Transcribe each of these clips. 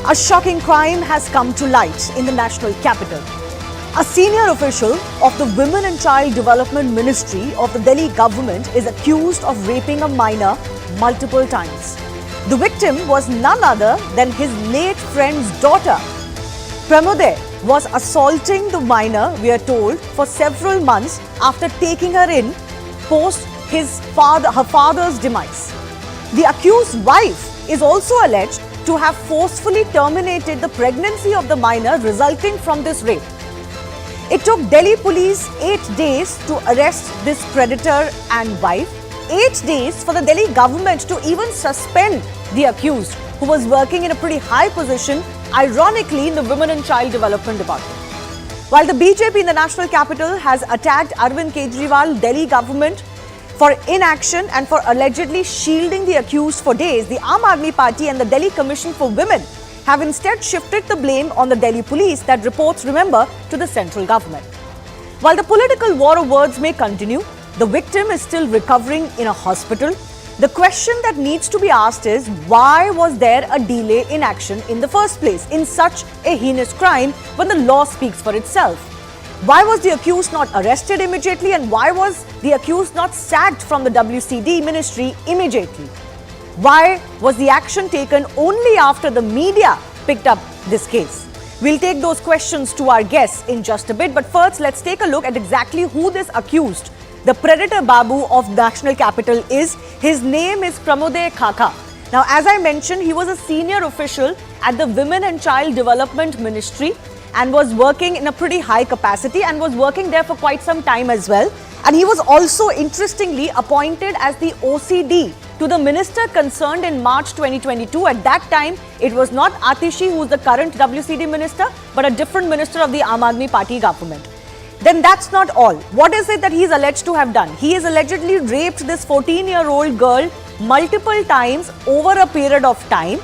A shocking crime has come to light in the national capital. A senior official of the Women and Child Development Ministry of the Delhi government is accused of raping a minor multiple times. The victim was none other than his late friend's daughter. Pramode was assaulting the minor, we are told, for several months after taking her in post her father's demise. The accused wife is also alleged to have forcefully terminated the pregnancy of the minor resulting from this rape. It took Delhi police 8 days to arrest this predator and wife, 8 days for the Delhi government to even suspend the accused, who was working in a pretty high position, ironically in the Women and Child Development Department. While the BJP in the national capital has attacked Arvind Kejriwal, Delhi government for inaction and for allegedly shielding the accused for days, the Aam Aadmi Party and the Delhi Commission for Women have instead shifted the blame on the Delhi police that reports, remember, to the central government. While the political war of words may continue, the victim is still recovering in a hospital. The question that needs to be asked is, why was there a delay in action in the first place in such a heinous crime when the law speaks for itself? Why was the accused not arrested immediately, and why was the accused not sacked from the WCD ministry immediately? Why was the action taken only after the media picked up this case? We'll take those questions to our guests in just a bit, but first let's take a look at exactly who this accused, the predator Babu of national capital, is. His name is Pramode Khaka. Now, as I mentioned, he was a senior official at the Women and Child Development Ministry and was working in a pretty high capacity and was working there for quite some time as well. And he was also, interestingly, appointed as the OCD to the minister concerned in March 2022. At that time, it was not Atishi, who is the current WCD minister, but a different minister of the Aam Aadmi Party government. Then that's not all. What is it that he is alleged to have done? He has allegedly raped this 14-year-old girl multiple times over a period of time.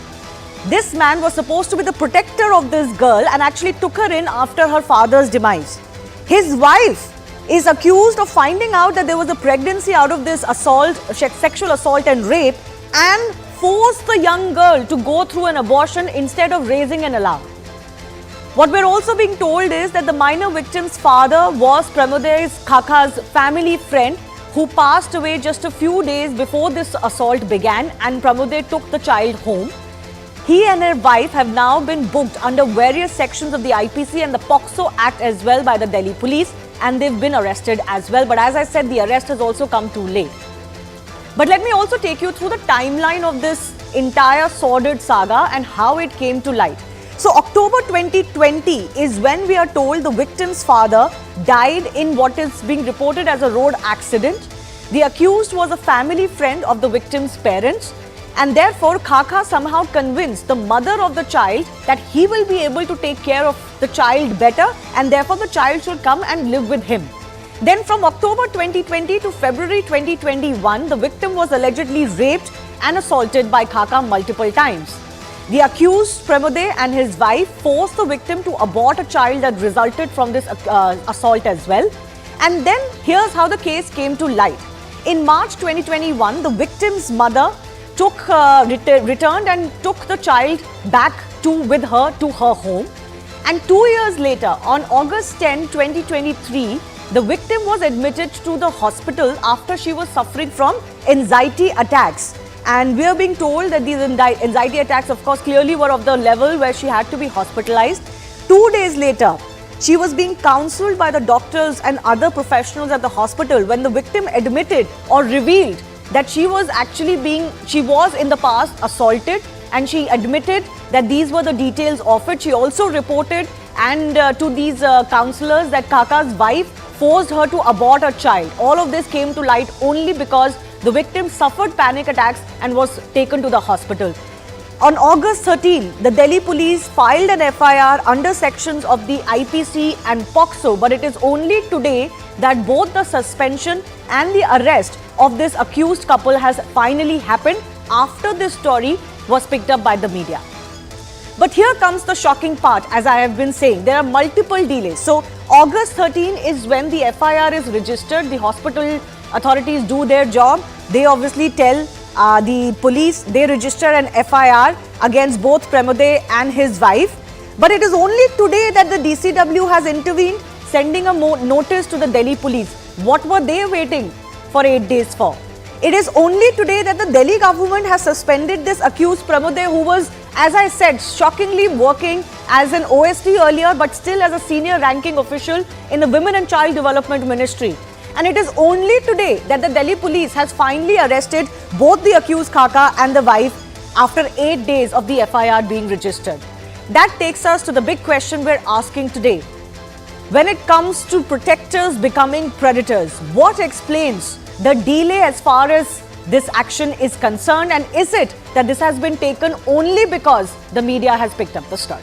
This man was supposed to be the protector of this girl and actually took her in after her father's demise. His wife is accused of finding out that there was a pregnancy out of this assault, sexual assault and rape, and forced the young girl to go through an abortion instead of raising an alarm. What we're also being told is that the minor victim's father was Pramode Khaka's family friend who passed away just a few days before this assault began, and Pramode took the child home. He and her wife have now been booked under various sections of the IPC and the POCSO Act as well by the Delhi police, and they've been arrested as well. But as I said, the arrest has also come too late. But let me also take you through the timeline of this entire sordid saga and how it came to light. So October 2020 is when we are told the victim's father died in what is being reported as a road accident. The accused was a family friend of the victim's parents, and therefore Khaka somehow convinced the mother of the child that he will be able to take care of the child better, and therefore the child should come and live with him. Then from October 2020 to February 2021, the victim was allegedly raped and assaulted by Khaka multiple times. The accused, Pramode, and his wife forced the victim to abort a child that resulted from this assault as well. And then here's how the case came to light. In March 2021, the victim's mother returned and took the child back with her to her home. And 2 years later, on August 10, 2023, the victim was admitted to the hospital after she was suffering from anxiety attacks. And we are being told that these anxiety attacks, of course, clearly were of the level where she had to be hospitalized. 2 days later, she was being counseled by the doctors and other professionals at the hospital when the victim admitted or revealed that she was in the past assaulted, and she admitted that these were the details of it. She also reported to these counselors that Khaka's wife forced her to abort a child. All of this came to light only because the victim suffered panic attacks and was taken to the hospital. On August 13, the Delhi police filed an FIR under sections of the IPC and POCSO, but it is only today that both the suspension and the arrest of this accused couple has finally happened after this story was picked up by the media. But here comes the shocking part. As I have been saying, there are multiple delays. So August 13 is when the FIR is registered. The hospital authorities do their job. They obviously tell the police, they register an FIR against both Pramode and his wife. But it is only today that the DCW has intervened, sending a notice to the Delhi police. What were they waiting for 8 days for? It is only today that the Delhi government has suspended this accused Pramode, who was, as I said, shockingly working as an OSD earlier, but still as a senior ranking official in the Women and Child Development Ministry. And it is only today that the Delhi police has finally arrested both the accused Khaka and the wife after 8 days of the FIR being registered. That takes us to the big question we're asking today. When it comes to protectors becoming predators, what explains the delay as far as this action is concerned, and is it that this has been taken only because the media has picked up the story?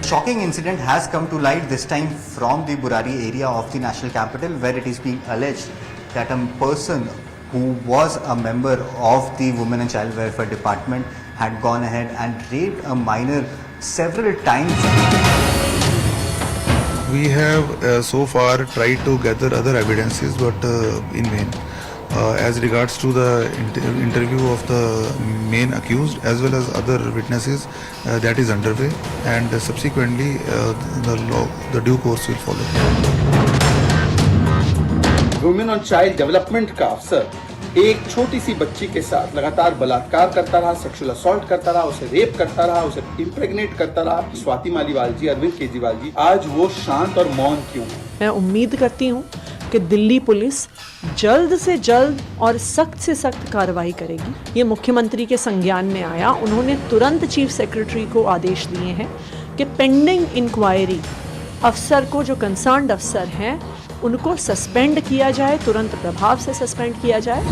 Shocking incident has come to light, this time from the Burari area of the national capital, where it is being alleged that a person who was a member of the Women and Child Welfare Department had gone ahead and raped a minor several times. We have so far tried to gather other evidences, but in vain. As regards to the interview of the main accused as well as other witnesses, that is underway, and subsequently the due course will follow. Women और child development का अफसर एक छोटी सी बच्ची के साथ लगातार बलात्कार करता रहा, सेक्सुअल असॉल्ट करता रहा, उसे रेप करता रहा, उसे इम्प्रेग्नेट करता रहा। स्वाति मालीवाल जी, अरविंद केजरीवाल जी, आज वो शांत और मौन क्यों हैं? मैं उम्मीद करती हूँ कि दिल्ली पुलिस जल्द से जल्द और सख्त से सख्त कार्रवाई करेगी। ये मुख्यमंत्री के संज्ञान में आया, उन्होंने तुरंत चीफ सेक्रेटरी को आदेश दिए हैं कि पेंडिंग इंक्वायरी अफसर को, जो कंसर्न्ड अफसर हैं, उनको सस्पेंड किया जाए, तुरंत प्रभाव से सस्पेंड किया जाए।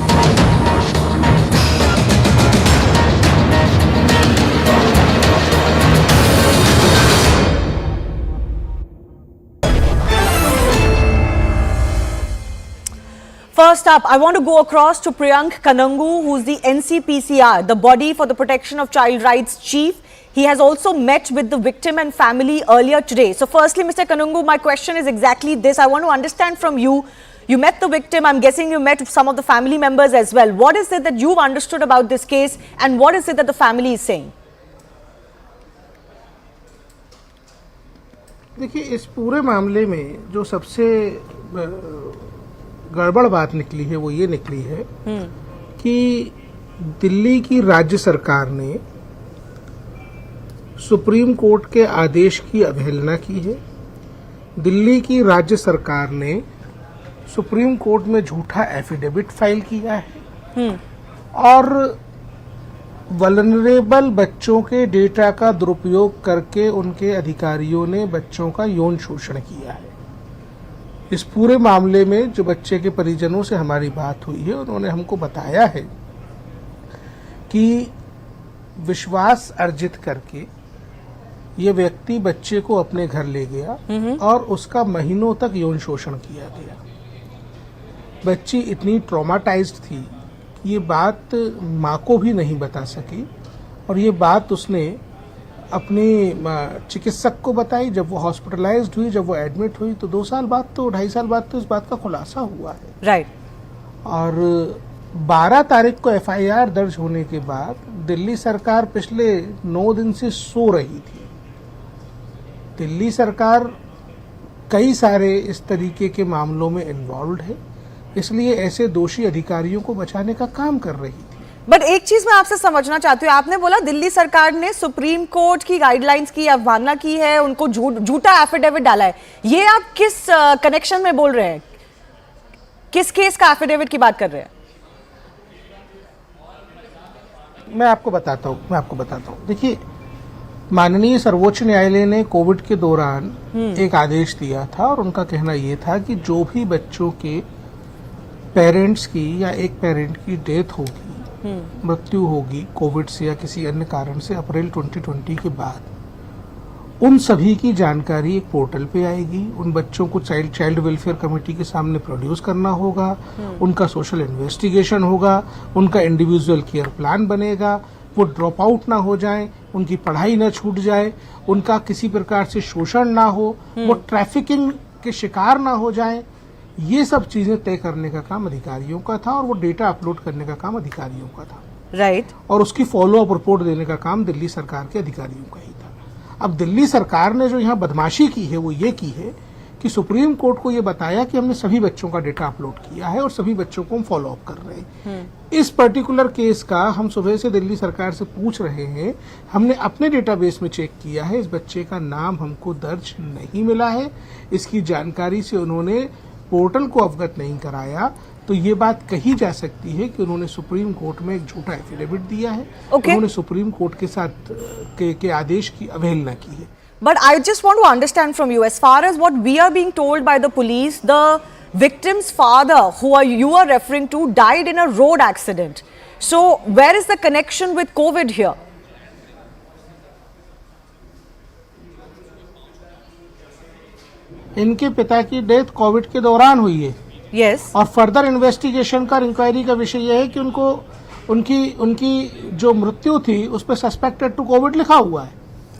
First up, I want to go across to Priyank Kanangu, who's the NCPCR, the body for the protection of child rights chief. He has also met with the victim and family earlier today. So firstly, Mr. Kanangu, my question is exactly this. I want to understand from you, you met the victim, I'm guessing you met some of the family members as well. What is it that you've understood about this case, and what is it that the family is saying? देखिए, इस पूरे मामले में जो सबसे गड़बड़ बात निकली है वो ये निकली है कि दिल्ली की राज्य सरकार ने सुप्रीम कोर्ट के आदेश की अवहेलना की है। दिल्ली की राज्य सरकार ने सुप्रीम कोर्ट में झूठा एफिडेविट फाइल किया है और वल्नरेबल बच्चों के डेटा का दुरुपयोग करके उनके अधिकारियों ने बच्चों का यौन शोषण किया है। इस पूरे मामले में जो बच्चे के परिजनों से हमारी बात हुई है, उन्होंने हमको बताया है कि विश्वास अर्जित करके ये व्यक्ति बच्चे को अपने घर ले गया और उसका महीनों तक यौन शोषण किया गया। बच्ची इतनी ट्रॉमाटाइज्ड थी कि ये बात माँ को भी नहीं बता सकी और ये बात उसने अपने चिकित्सक को बताई। जब वो हॉस्पिटलाइज्ड हुई, जब वो एडमिट हुई, तो 2 साल बाद तो 2.5 साल बाद तो इस बात का खुलासा हुआ है। राइट। और 12 तारीख को FIR दर्ज होने के बाद दिल्ली सरकार पिछले 9 दिन से सो रही थी। दिल्ली सरकार कई सारे इस तरीके के मामलों में इन्वॉल्व है, इसलिए ऐसे दोषी अधिकारियों को बचाने का काम कर रही थी। बट एक चीज मैं आपसे समझना चाहती हूँ, आपने बोला दिल्ली सरकार ने सुप्रीम कोर्ट की गाइडलाइंस की अवमानना की है, उनको झूठा एफिडेविट डाला है। ये आप किस कनेक्शन में बोल रहे हैं? किस केस का एफिडेविट की बात कर रहे हैं? मैं आपको बताता हूँ। देखिए, माननीय सर्वोच्च न्यायालय ने कोविड के दौरान एक आदेश दिया था और उनका कहना यह था कि जो भी बच्चों के पेरेंट्स की या एक पेरेंट की डेथ होगी, मृत्यु होगी कोविड से या किसी अन्य कारण से अप्रैल 2020 के बाद, उन सभी की जानकारी एक पोर्टल पे आएगी। उन बच्चों को चाइल्ड वेलफेयर कमेटी के सामने प्रोड्यूस करना होगा, उनका सोशल इन्वेस्टिगेशन होगा, उनका इंडिविजुअल केयर प्लान बनेगा, वो ड्रॉप आउट ना हो जाएं, उनकी पढ़ाई ना छूट जाए, उनका किसी प्रकार से शोषण ना हो, वो ट्रैफिकिंग के शिकार ना हो जाएं। ये सब चीजें तय करने का काम अधिकारियों का था और वो डेटा अपलोड करने का काम अधिकारियों का था। राइट। और उसकी फॉलो अप रिपोर्ट देने का काम दिल्ली सरकार के अधिकारियों का ही था। अब दिल्ली सरकार ने जो यहाँ बदमाशी की है वो ये की है कि सुप्रीम कोर्ट को ये बताया कि हमने सभी बच्चों का डेटा अपलोड किया है और सभी बच्चों को हम फॉलो अप कर रहे हैं। इस पर्टिकुलर केस का हम सुबह से दिल्ली सरकार से पूछ रहे हैं, हमने अपने डेटाबेस में चेक किया है, इस बच्चे का नाम हमको दर्ज नहीं मिला है, इसकी जानकारी से उन्होंने पोर्टल को अवगत नहीं कराया, तो ये बात कही जा सकती है कि उन्होंने सुप्रीम कोर्ट में एक झूठा एफिडेविट दिया है। उन्होंने सुप्रीम कोर्ट के साथ के आदेश की अवहेलना की है। But I just want to understand from you, as far as what we are being told by the police, the victim's father, you are referring to, died in a road accident. So where is the connection with COVID here? इनके पिता की death Covid के दौरान हुई है। Yes. और further investigation का inquiry का विषय यह है कि उनकी जो मृत्यु थी उस पर सस्पेक्टेड टू कोविड लिखा हुआ है।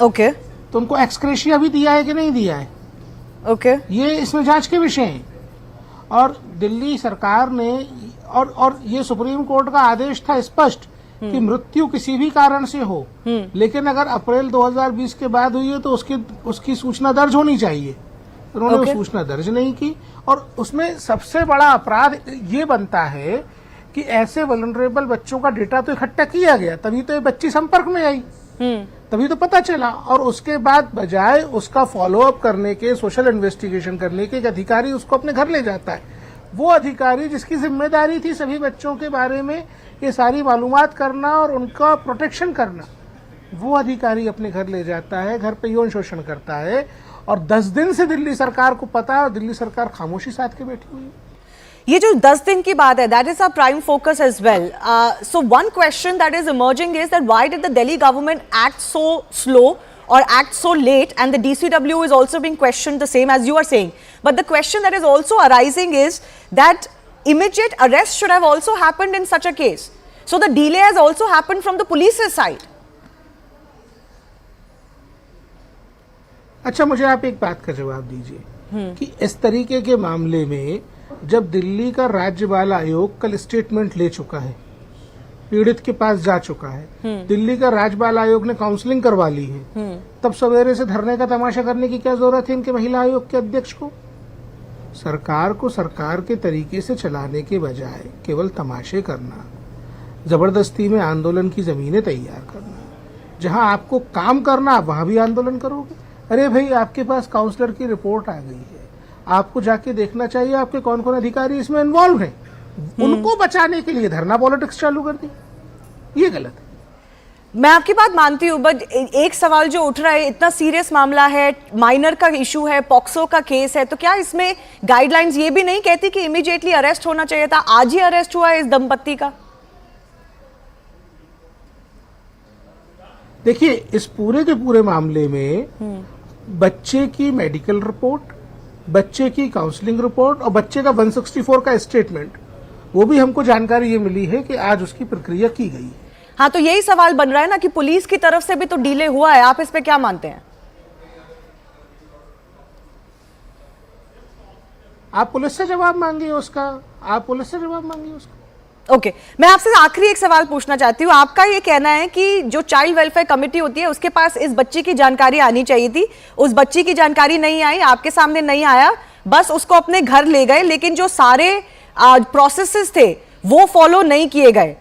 Okay. तो उनको एक्सक्रेशिया भी दिया है कि नहीं दिया है, Okay. ये इसमें जांच के विषय हैं। और दिल्ली सरकार ने और ये सुप्रीम कोर्ट का आदेश था स्पष्ट कि मृत्यु किसी भी कारण से हो, लेकिन अगर अप्रैल 2020 के बाद हुई है तो उसकी सूचना दर्ज होनी चाहिए। उन्होंने वो सूचना दर्ज नहीं की और उसमें सबसे बड़ा अपराध ये बनता है कि ऐसे वल्नरेबल बच्चों का डेटा तो इकट्ठा किया गया, तभी तो ये बच्ची संपर्क में आई, तभी तो पता चला, और उसके बाद बजाय उसका फॉलो अप करने के, सोशल इन्वेस्टिगेशन करने के, एक अधिकारी उसको अपने घर ले जाता है। वो अधिकारी जिसकी जिम्मेदारी थी सभी बच्चों के बारे में ये सारी मालूमात करना और उनका प्रोटेक्शन करना, वो अधिकारी अपने घर ले जाता है, घर पे यौन शोषण करता है, और 10 दिन से दिल्ली सरकार को पता है और दिल्ली सरकार खामोशी साध के बैठी हुई है। ये जो 10 दिन की बात है, that is our prime focus as well. So one question that is emerging is that why did the Delhi government act so slow or act so late, and the DCW is also being questioned the same as you are saying. But the question that is also arising is that immediate arrest should have also happened in such a case. So the delay has also happened from the police's side. अच्छा, मुझे आप एक बात का जवाब दीजिए कि इस तरीके के मामले में जब दिल्ली का राज्य बाल आयोग कल स्टेटमेंट ले चुका है, पीड़ित के पास जा चुका है, दिल्ली का राज्य बाल आयोग ने काउंसलिंग करवा ली है, तब सवेरे से धरने का तमाशा करने की क्या जरूरत है इनके महिला आयोग के अध्यक्ष को? सरकार को सरकार के तरीके से चलाने के बजाय केवल तमाशे करना, जबरदस्ती में आंदोलन की जमीनें तैयार करना, जहां आपको काम करना आप वहां भी आंदोलन करोगे। अरे भाई, आपके पास काउंसलर की रिपोर्ट आ गई है, आपको जाके देखना चाहिए आपके कौन कौन अधिकारी इसमें इन्वॉल्व हैं, उनको बचाने के लिए धरना पॉलिटिक्स चालू कर दी, ये गलत है। मैं आपकी बात मानती हूँ, बट एक सवाल जो उठ रहा है, इतना सीरियस मामला है, माइनर का इशू है, पॉक्सो का केस है, तो क्या इसमें गाइडलाइंस ये भी नहीं कहती कि इमीडिएटली अरेस्ट होना चाहिए था? आज ही अरेस्ट हुआ है इस दंपत्ति का। देखिए, इस पूरे के पूरे मामले में बच्चे की मेडिकल रिपोर्ट, बच्चे की काउंसलिंग रिपोर्ट और बच्चे का 164 का स्टेटमेंट, वो भी हमको जानकारी ये मिली है कि आज उसकी प्रक्रिया की गई है। हाँ, तो यही सवाल बन रहा है ना कि पुलिस की तरफ से भी तो डिले हुआ है, आप इस पे क्या मानते हैं? आप पुलिस से जवाब मांगिए उसका, आप पुलिस से जवाब मांगिए उसका। ओके, मैं आपसे आखिरी एक सवाल पूछना चाहती हूँ। आपका ये कहना है कि जो चाइल्ड वेलफेयर कमेटी होती है उसके पास इस बच्ची की जानकारी आनी चाहिए थी, उस बच्ची की जानकारी नहीं आई, आपके सामने नहीं आया, बस उसको अपने घर ले गए, लेकिन जो सारे प्रोसेसेस थे वो फॉलो नहीं किए गए,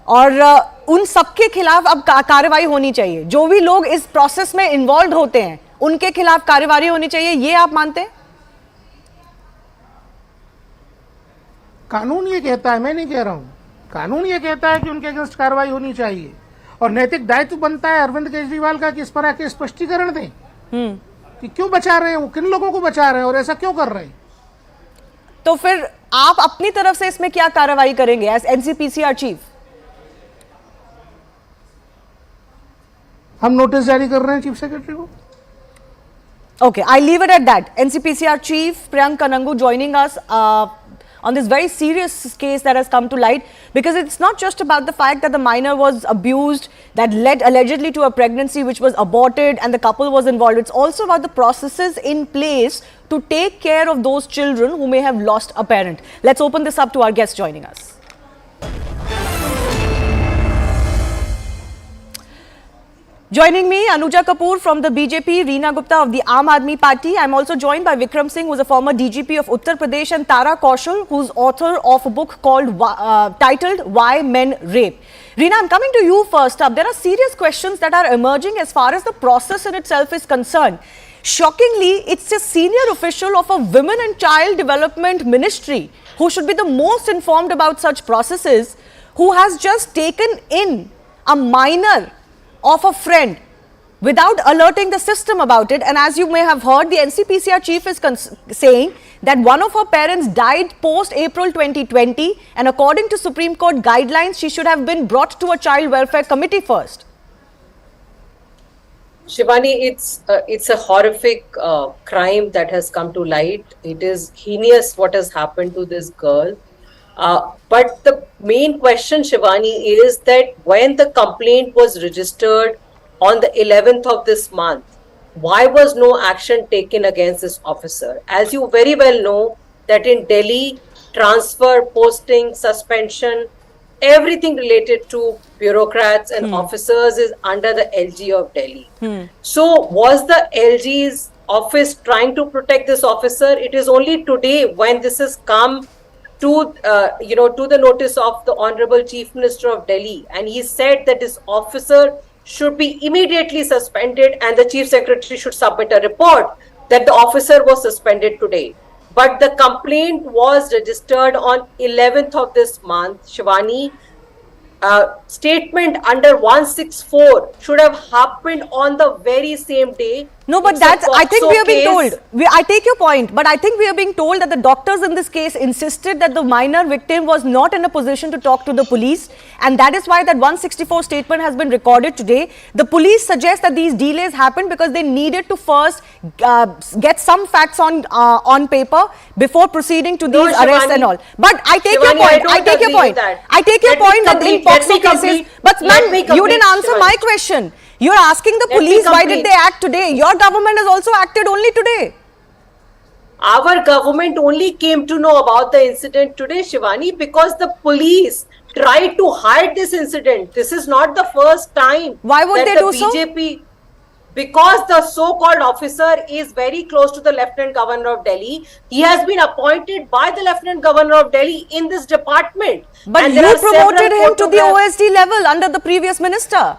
और उन सबके खिलाफ अब कार्रवाई होनी चाहिए। जो भी लोग इस प्रोसेस में इन्वॉल्व होते हैं उनके खिलाफ कार्रवाई होनी चाहिए, ये आप मानते हैं? कानून ये कहता है, मैं नहीं कह रहा हूं, कानून ये कहता है कि उनके अगेंस्ट कार्रवाई होनी चाहिए, और नैतिक दायित्व बनता है अरविंद केजरीवाल का कि इस पर आके स्पष्टीकरण दें कि क्यों बचा रहे हैं, वो किन लोगों को बचा रहे हैं और ऐसा क्यों कर रहे हैं। तो फिर आप अपनी तरफ से इसमें क्या कार्रवाई करेंगे एज एनसीपीसीआर चीफ? हम नोटिस जारी कर रहे हैं चीफ सेक्रेटरी को। Okay, I leave it at that. NCPCR Chief Priyank Kanangu joining us on this very serious case that has come to light, because it's not just about the fact that the minor was abused that led allegedly to a pregnancy which was aborted and the couple was involved. It's also about the processes in place to take care of those children who may have lost a parent. Let's open this up to our guests joining us. Joining me, Anuja Kapoor from the BJP, Reena Gupta of the Aam Aadmi Party. I'm also joined by Vikram Singh, who's a former DGP of Uttar Pradesh, and Tara Kaushal, who's author of a book called titled Why Men Rape. Reena, I'm coming to you first up. There are serious questions that are emerging as far as the process in itself is concerned. Shockingly, it's a senior official of a Women and Child Development Ministry who should be the most informed about such processes, who has just taken in a minor of a friend without alerting the system about it. And as you may have heard, the NCPCR chief is saying that one of her parents died post April 2020, and according to Supreme Court guidelines, she should have been brought to a child welfare committee first. Shivani, it's a horrific crime that has come to light. It is heinous what has happened to this girl. But the main question, Shivani, is that when the complaint was registered on the 11th of this month, why was no action taken against this officer? As you very well know, that in Delhi, transfer, posting, suspension, everything related to bureaucrats and officers is under the LG of Delhi. So was the LG's office trying to protect this officer? It is only today when this has come to the notice of the Honorable Chief Minister of Delhi, and he said that this officer should be immediately suspended and the Chief Secretary should submit a report that the officer was suspended today. But the complaint was registered on 11th of this month, Shivani. Statement under 164 should have happened on the very same day. No, but that's, I think we are being told, I take your point, but I think we are being told that the doctors in this case insisted that the minor victim was not in a position to talk to the police, and that is why that 164 statement has been recorded today. The police suggest that these delays happened because they needed to first get some facts on paper before proceeding to these arrests and all. But I take your point, I take your point. I take your point that in POCSO cases, but ma'am, you didn't answer my question. You're asking the police why did they act today? Your government has also acted only today. Our government only came to know about the incident today, Shivani, because the police tried to hide this incident. This is not the first time. Why would they do so? Because the so-called officer is very close to the Lieutenant Governor of Delhi. He has been appointed by the Lieutenant Governor of Delhi in this department. But you promoted him to the OSD level under the previous minister.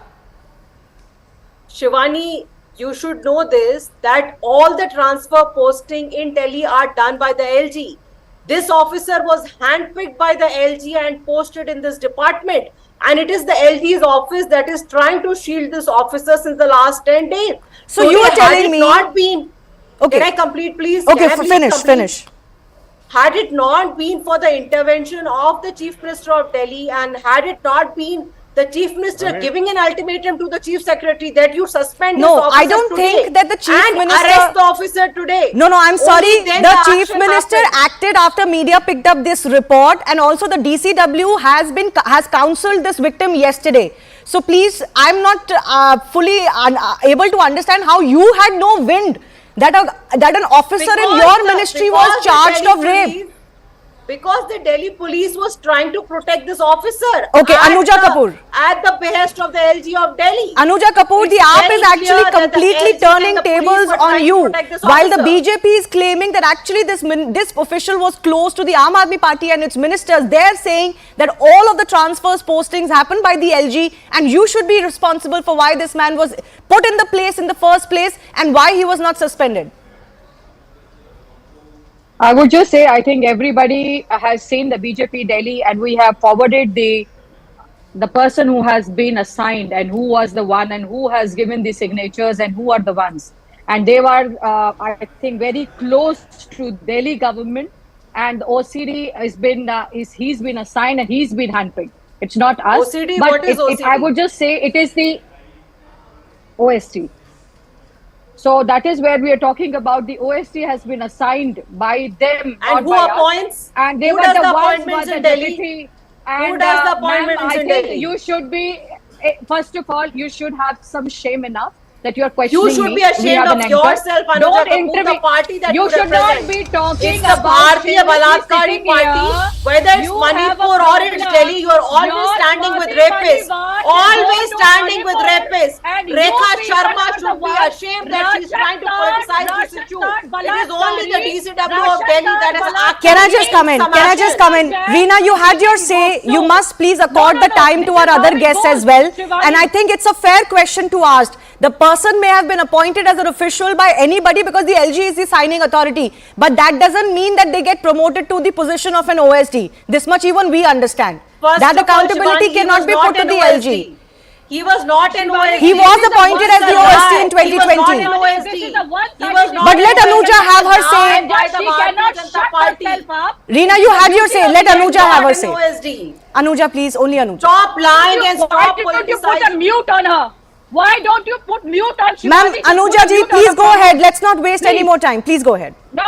Shivani, you should know this, that all the transfer posting in Delhi are done by the LG. This officer was handpicked by the LG and posted in this department. And it is the LG's office that is trying to shield this officer since the last 10 days. So you are telling me... Not been, okay. Can I complete, please? Okay, finish. Had it not been for the intervention of the Chief Minister of Delhi, and had it not been the Chief Minister giving an ultimatum to the Chief Secretary that you suspend this officer I don't think that the Chief Minister... arrest the officer today. No, I'm sorry. The Chief Minister acted after media picked up this report, and also the DCW has counselled this victim yesterday. So please, I'm not fully able to understand how you had no wind that an officer in your ministry was charged of rape. Because the Delhi police was trying to protect this officer. Okay, Anuja Kapoor. At the behest of the LG of Delhi. Anuja Kapoor, the app is actually completely turning tables on you. While the BJP is claiming that actually this official was close to the Aam Aadmi Party and its ministers, they're saying that all of the transfers postings happened by the LG, and you should be responsible for why this man was put in the place in the first place and why he was not suspended. I would just say, I think everybody has seen the BJP Delhi, and we have forwarded the person who has been assigned and who was the one and who has given the signatures and who are the ones. And they were, I think, very close to Delhi government, and the OCD he's been assigned and he's been handpicked. It's not us. OCD, but what is OCD? I would just say it is the OST. So that is where we are talking about. The OST has been assigned by them, And not who by us. appoints? And they Who were does the the ones who appointments are in the Delhi? deputy. Who And does the ma'am, appointments I in think Delhi? you should be, first of all, you should have some shame enough that you are questioning You should me. be We ashamed have an of anchor. yourself, Anuja Don't Kapoor, the intervene. party that You should represent. not be talking It's the about Bharatiya shamelessly Balatkari sitting party. here. Whether it's You have a Manipur or it's problem. Delhi, you are always Your standing with Swati rapists. Maliwal Always will go to standing with Manipur, rapists. and you Rekha people Sharma are the should be ones- ashamed that she's trying to politicize this issue. It is only the DCW of Delhi that has actually Can I just come in? Can I just come in? Reena, you had your say. You must please accord the time to our other guests as well. And I think it's a fair question to ask. The person may have been appointed as an official by anybody because the LG is the signing authority. But that doesn't mean that they get promoted to the position of an OSD. This much even we understand. First That of all, accountability Shivani, he cannot was be not put to an the OSD. LG. He was not an OSD. He was appointed as the OSD in 2020. He was not an OSD. This is the one He was not But an let OSD. Anuja have her say. Now, by the She Bharatiya cannot Janata shut Party. herself up. Reena, you had your say. Let Anuja have her Not say. an OSD. Anuja, please. Only Anuja. Stop lying and Why stop don't you put a politicizing. mute on her? Why don't you put mute on Shivani? Ma'am, Just put Anuja a ji, mute on please her. go ahead. Let's not waste any Please. more time. Please go ahead. No,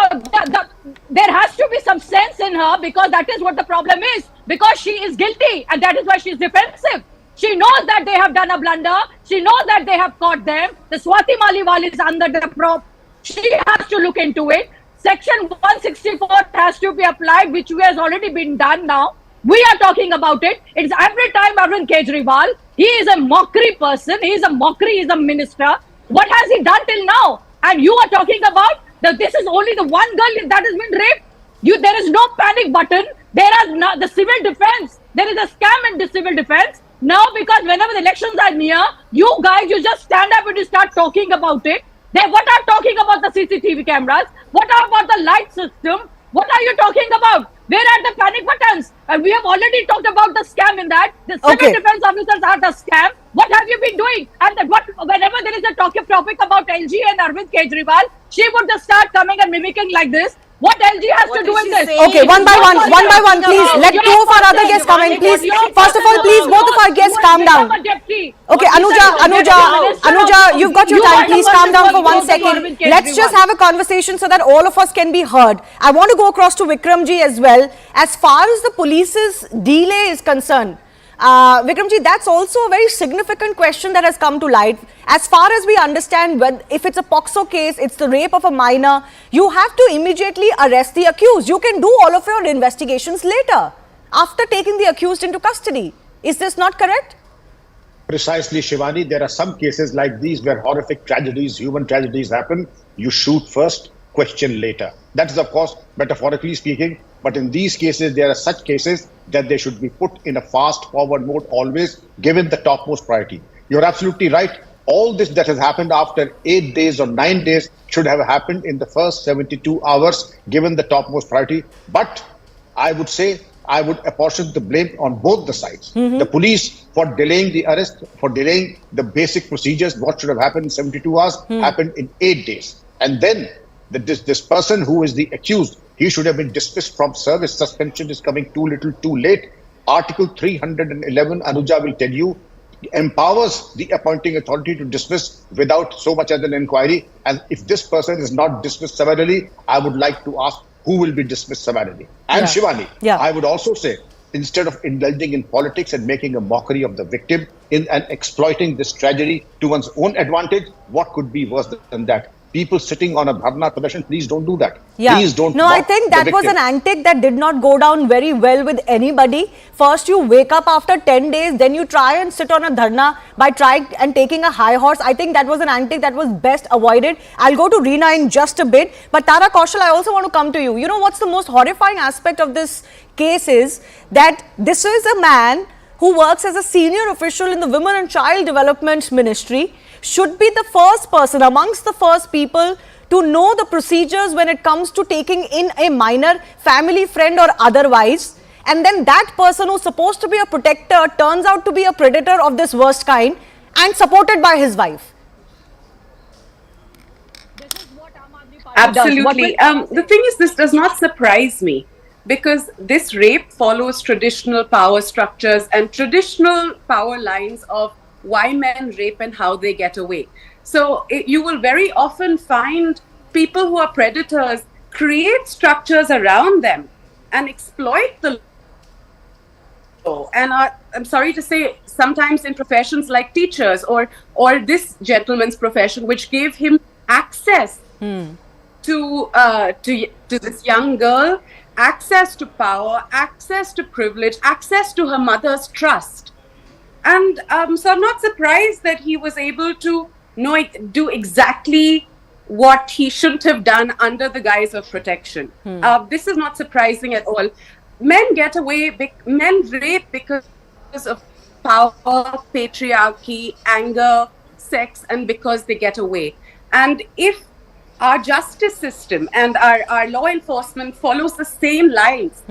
there has to be some sense in her, because that is what the problem is. Because she is guilty, and that is why she is defensive. She knows that they have done a blunder. She knows that they have caught them. The Swati Maliwal is under the prop. She has to look into it. Section 164 has to be applied, which has already been done now. We are talking about it. It's every time Arvind Kejriwal. He is a mockery person. He is a mockery. He is a minister. What has he done till now? And you are talking about that this is only the one girl that has been raped. There is no panic button. There are no, the civil defense. There is a scam in the civil defense. Now, because whenever the elections are near, you guys, you just stand up and you start talking about it. What are talking about the CCTV cameras? What are about the light system? What are you talking about? Where are the panic buttons? And we have already talked about the scam in that. The civil defense officers are the scam. What have you been doing? And whenever there is a topic about LG and Arvind Kejriwal, she would just start coming and mimicking like this. What LG has What to do is in she this? saying? Okay, one by one, please. Let two of our other guests come in, please. First of all, please, both of our guests calm down. Okay, Anuja, you've got your time. Please calm down for 1 second. Let's just have a conversation so that all of us can be heard. I want to go across to Vikramji as well. As far as the police's delay is concerned, Vikramji, that's also a very significant question that has come to light. As far as we understand, if it's a POXO case, it's the rape of a minor, you have to immediately arrest the accused. You can do all of your investigations later, after taking the accused into custody. Is this not correct? Precisely, Shivani. There are some cases like these where horrific tragedies, human tragedies happen. You shoot first, question later. That is, of course, metaphorically speaking. But in these cases, there are such cases that they should be put in a fast forward mode, always given the topmost priority. You're absolutely right. All this that has happened after 8 days or 9 days should have happened in the first 72 hours, given the topmost priority. But I would say I would apportion the blame on both the sides. The police for delaying the arrest, for delaying the basic procedures, what should have happened in 72 hours, happened in 8 days. And then this person who is the accused, he should have been dismissed from service. Suspension is coming too little, too late. Article 311, Anuja will tell you, empowers the appointing authority to dismiss without so much as an inquiry. And if this person is not dismissed summarily, I would like to ask who will be dismissed summarily. And Shivani, I would also say, instead of indulging in politics and making a mockery of the victim and exploiting this tragedy to one's own advantage, what could be worse than that? People sitting on a dharna production, please don't do that. Please don't. No, I think that was an antic that did not go down very well with anybody. First, you wake up after 10 days, then you try and sit on a dharna by trying and taking a high horse. I think that was an antic that was best avoided. I'll go to Reena in just a bit. But Tara Kaushal, I also want to come to you. You know what's the most horrifying aspect of this case is that this is a man who works as a senior official in the Women and Child Development Ministry, should be the first person, amongst the first people, to know the procedures when it comes to taking in a minor, family friend or otherwise. And then that person who's supposed to be a protector turns out to be a predator of this worst kind and supported by his wife. Absolutely. The thing is, this does not surprise me, because this rape follows traditional power structures and traditional power lines of why men rape and how they get away. So you will very often find people who are predators create structures around them and exploit the law. And I'm sorry to say, sometimes in professions like teachers or this gentleman's profession, which gave him access to this young girl, access to power, access to privilege, access to her mother's trust. And so I'm not surprised that he was able to do exactly what he shouldn't have done under the guise of protection. This is not surprising at all. Men get away, men rape because of power, patriarchy, anger, sex, and because they get away. And if our justice system and our law enforcement follows the same lines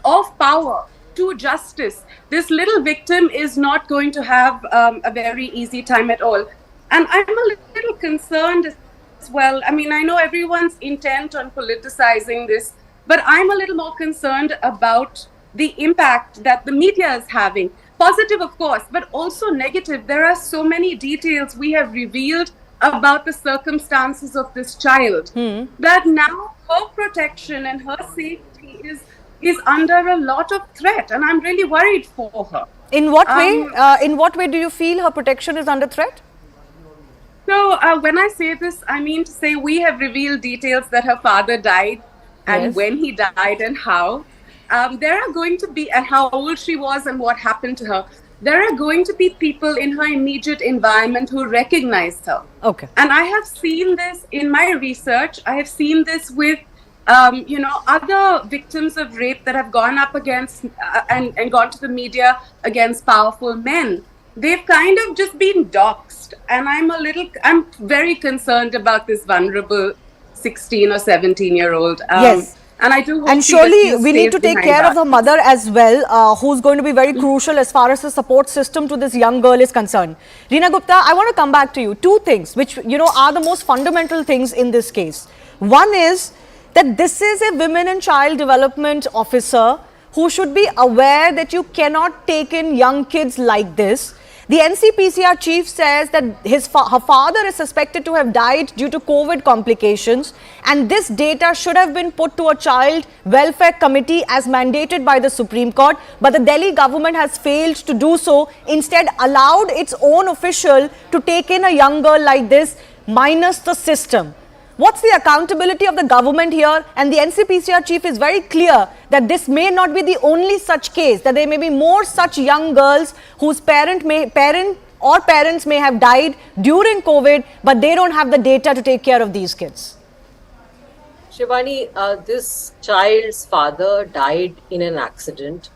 of power to justice, this little victim is not going to have a very easy time at all. And I'm a little concerned as well. I mean, I know everyone's intent on politicizing this, but I'm a little more concerned about the impact that the media is having. Positive, of course, but also negative. There are so many details we have revealed about the circumstances of this child that now her protection and her safety is under a lot of threat, and I'm really worried for her. In what way? In what way do you feel her protection is under threat? So when I say this, I mean to say we have revealed details that her father died and when he died and how. There are going to be, and how old she was and what happened to her. There are going to be people in her immediate environment who recognized her. Okay. And I have seen this in my research. I have seen this with, other victims of rape that have gone up against and gone to the media against powerful men. They've kind of just been doxxed. And I'm very concerned about this vulnerable 16 or 17-year-old. Yes. And I do hope and surely we need to take care of the mother as well, who's going to be very crucial as far as the support system to this young girl is concerned. Reena Gupta, I want to come back to you. Two things which, are the most fundamental things in this case. One is that this is a women and child development officer who should be aware that you cannot take in young kids like this. The NCPCR chief says that her father is suspected to have died due to COVID complications, and this data should have been put to a child welfare committee as mandated by the Supreme Court, but the Delhi government has failed to do so, instead allowed its own official to take in a young girl like this, minus the system. What's the accountability of the government here? And the NCPCR chief is very clear that this may not be the only such case, that there may be more such young girls whose parents may have died during COVID, but they don't have the data to take care of these kids. Shivani, this child's father died in an accident,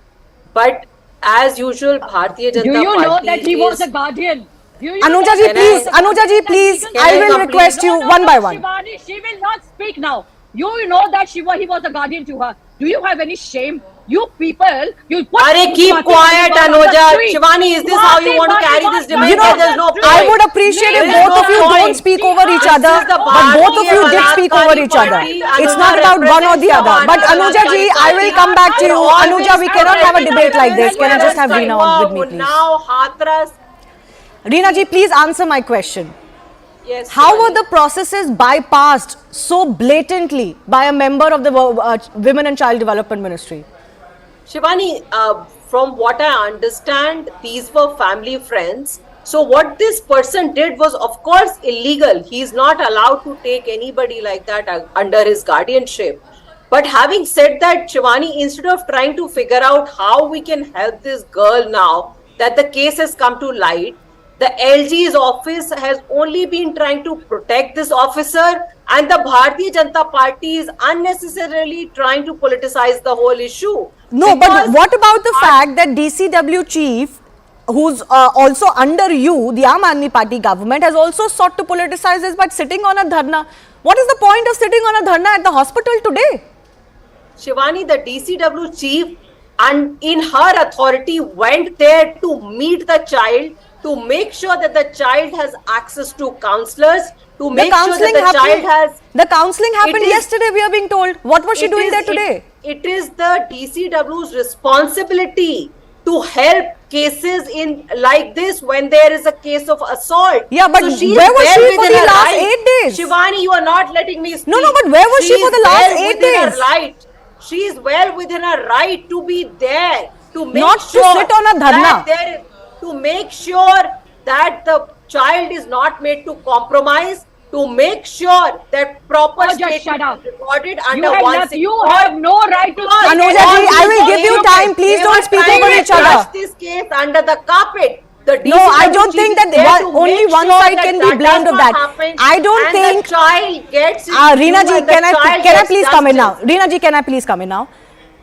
but as usual, Bharatiya Janata Party. Do you know that he was a guardian? Anuja ji, please, I will request you one by one. Shivani, she will not speak now. You know that he was a guardian to her. Do you have any shame? You people, keep quiet, Anuja. Shivani, is this how you want to carry this debate? I would appreciate if both of you don't speak over each other, but both of you did speak over each other. It's not about one or the other. But Anuja ji, I will come back to you. Anuja, we cannot have a debate like this. Can I just have Reena on with me, please? Now, Hathras. Reena ji, please answer my question. Yes. How were the processes bypassed so blatantly by a member of the Women and Child Development Ministry? Shivani, from what I understand, these were family friends. So what this person did was, of course, illegal. He is not allowed to take anybody like that under his guardianship. But having said that, Shivani, instead of trying to figure out how we can help this girl now that the case has come to light, the LG's office has only been trying to protect this officer, and the Bharatiya Janata Party is unnecessarily trying to politicize the whole issue. No, but what about the fact that DCW chief, who's also under you, the Aam Aadmi Party government, has also sought to politicize this by sitting on a dharna? What is the point of sitting on a dharna at the hospital today? Shivani, the DCW chief, and in her authority, went there to meet the child, to make sure that the child has access to counselors, to make sure that the child has... The counselling happened yesterday, we are being told. What was she doing there today? It is the DCW's responsibility to help cases in like this when there is a case of assault. Yeah, but so she where was well she for within the her last right. 8 days? Shivani, you are not letting me speak. No, but where was she for the last well 8 within days? Her right. She is well within her right to be there, to make Not to sure sit on a dharna. that to make sure that the child is not made to compromise, to make sure that proper Oh, just shut up. statement is recorded You under have, 164. you have no right to speak. Anuja ji, I will give you time. Please don't speak over each other. This case under the carpet. The No, I DCW don't chief think is that there to only make one sure side that can be that blamed does of not that. happen I don't and think. the child gets it Reena ji, and the child can I gets please come in now? justice. Reena ji, can I please come in now?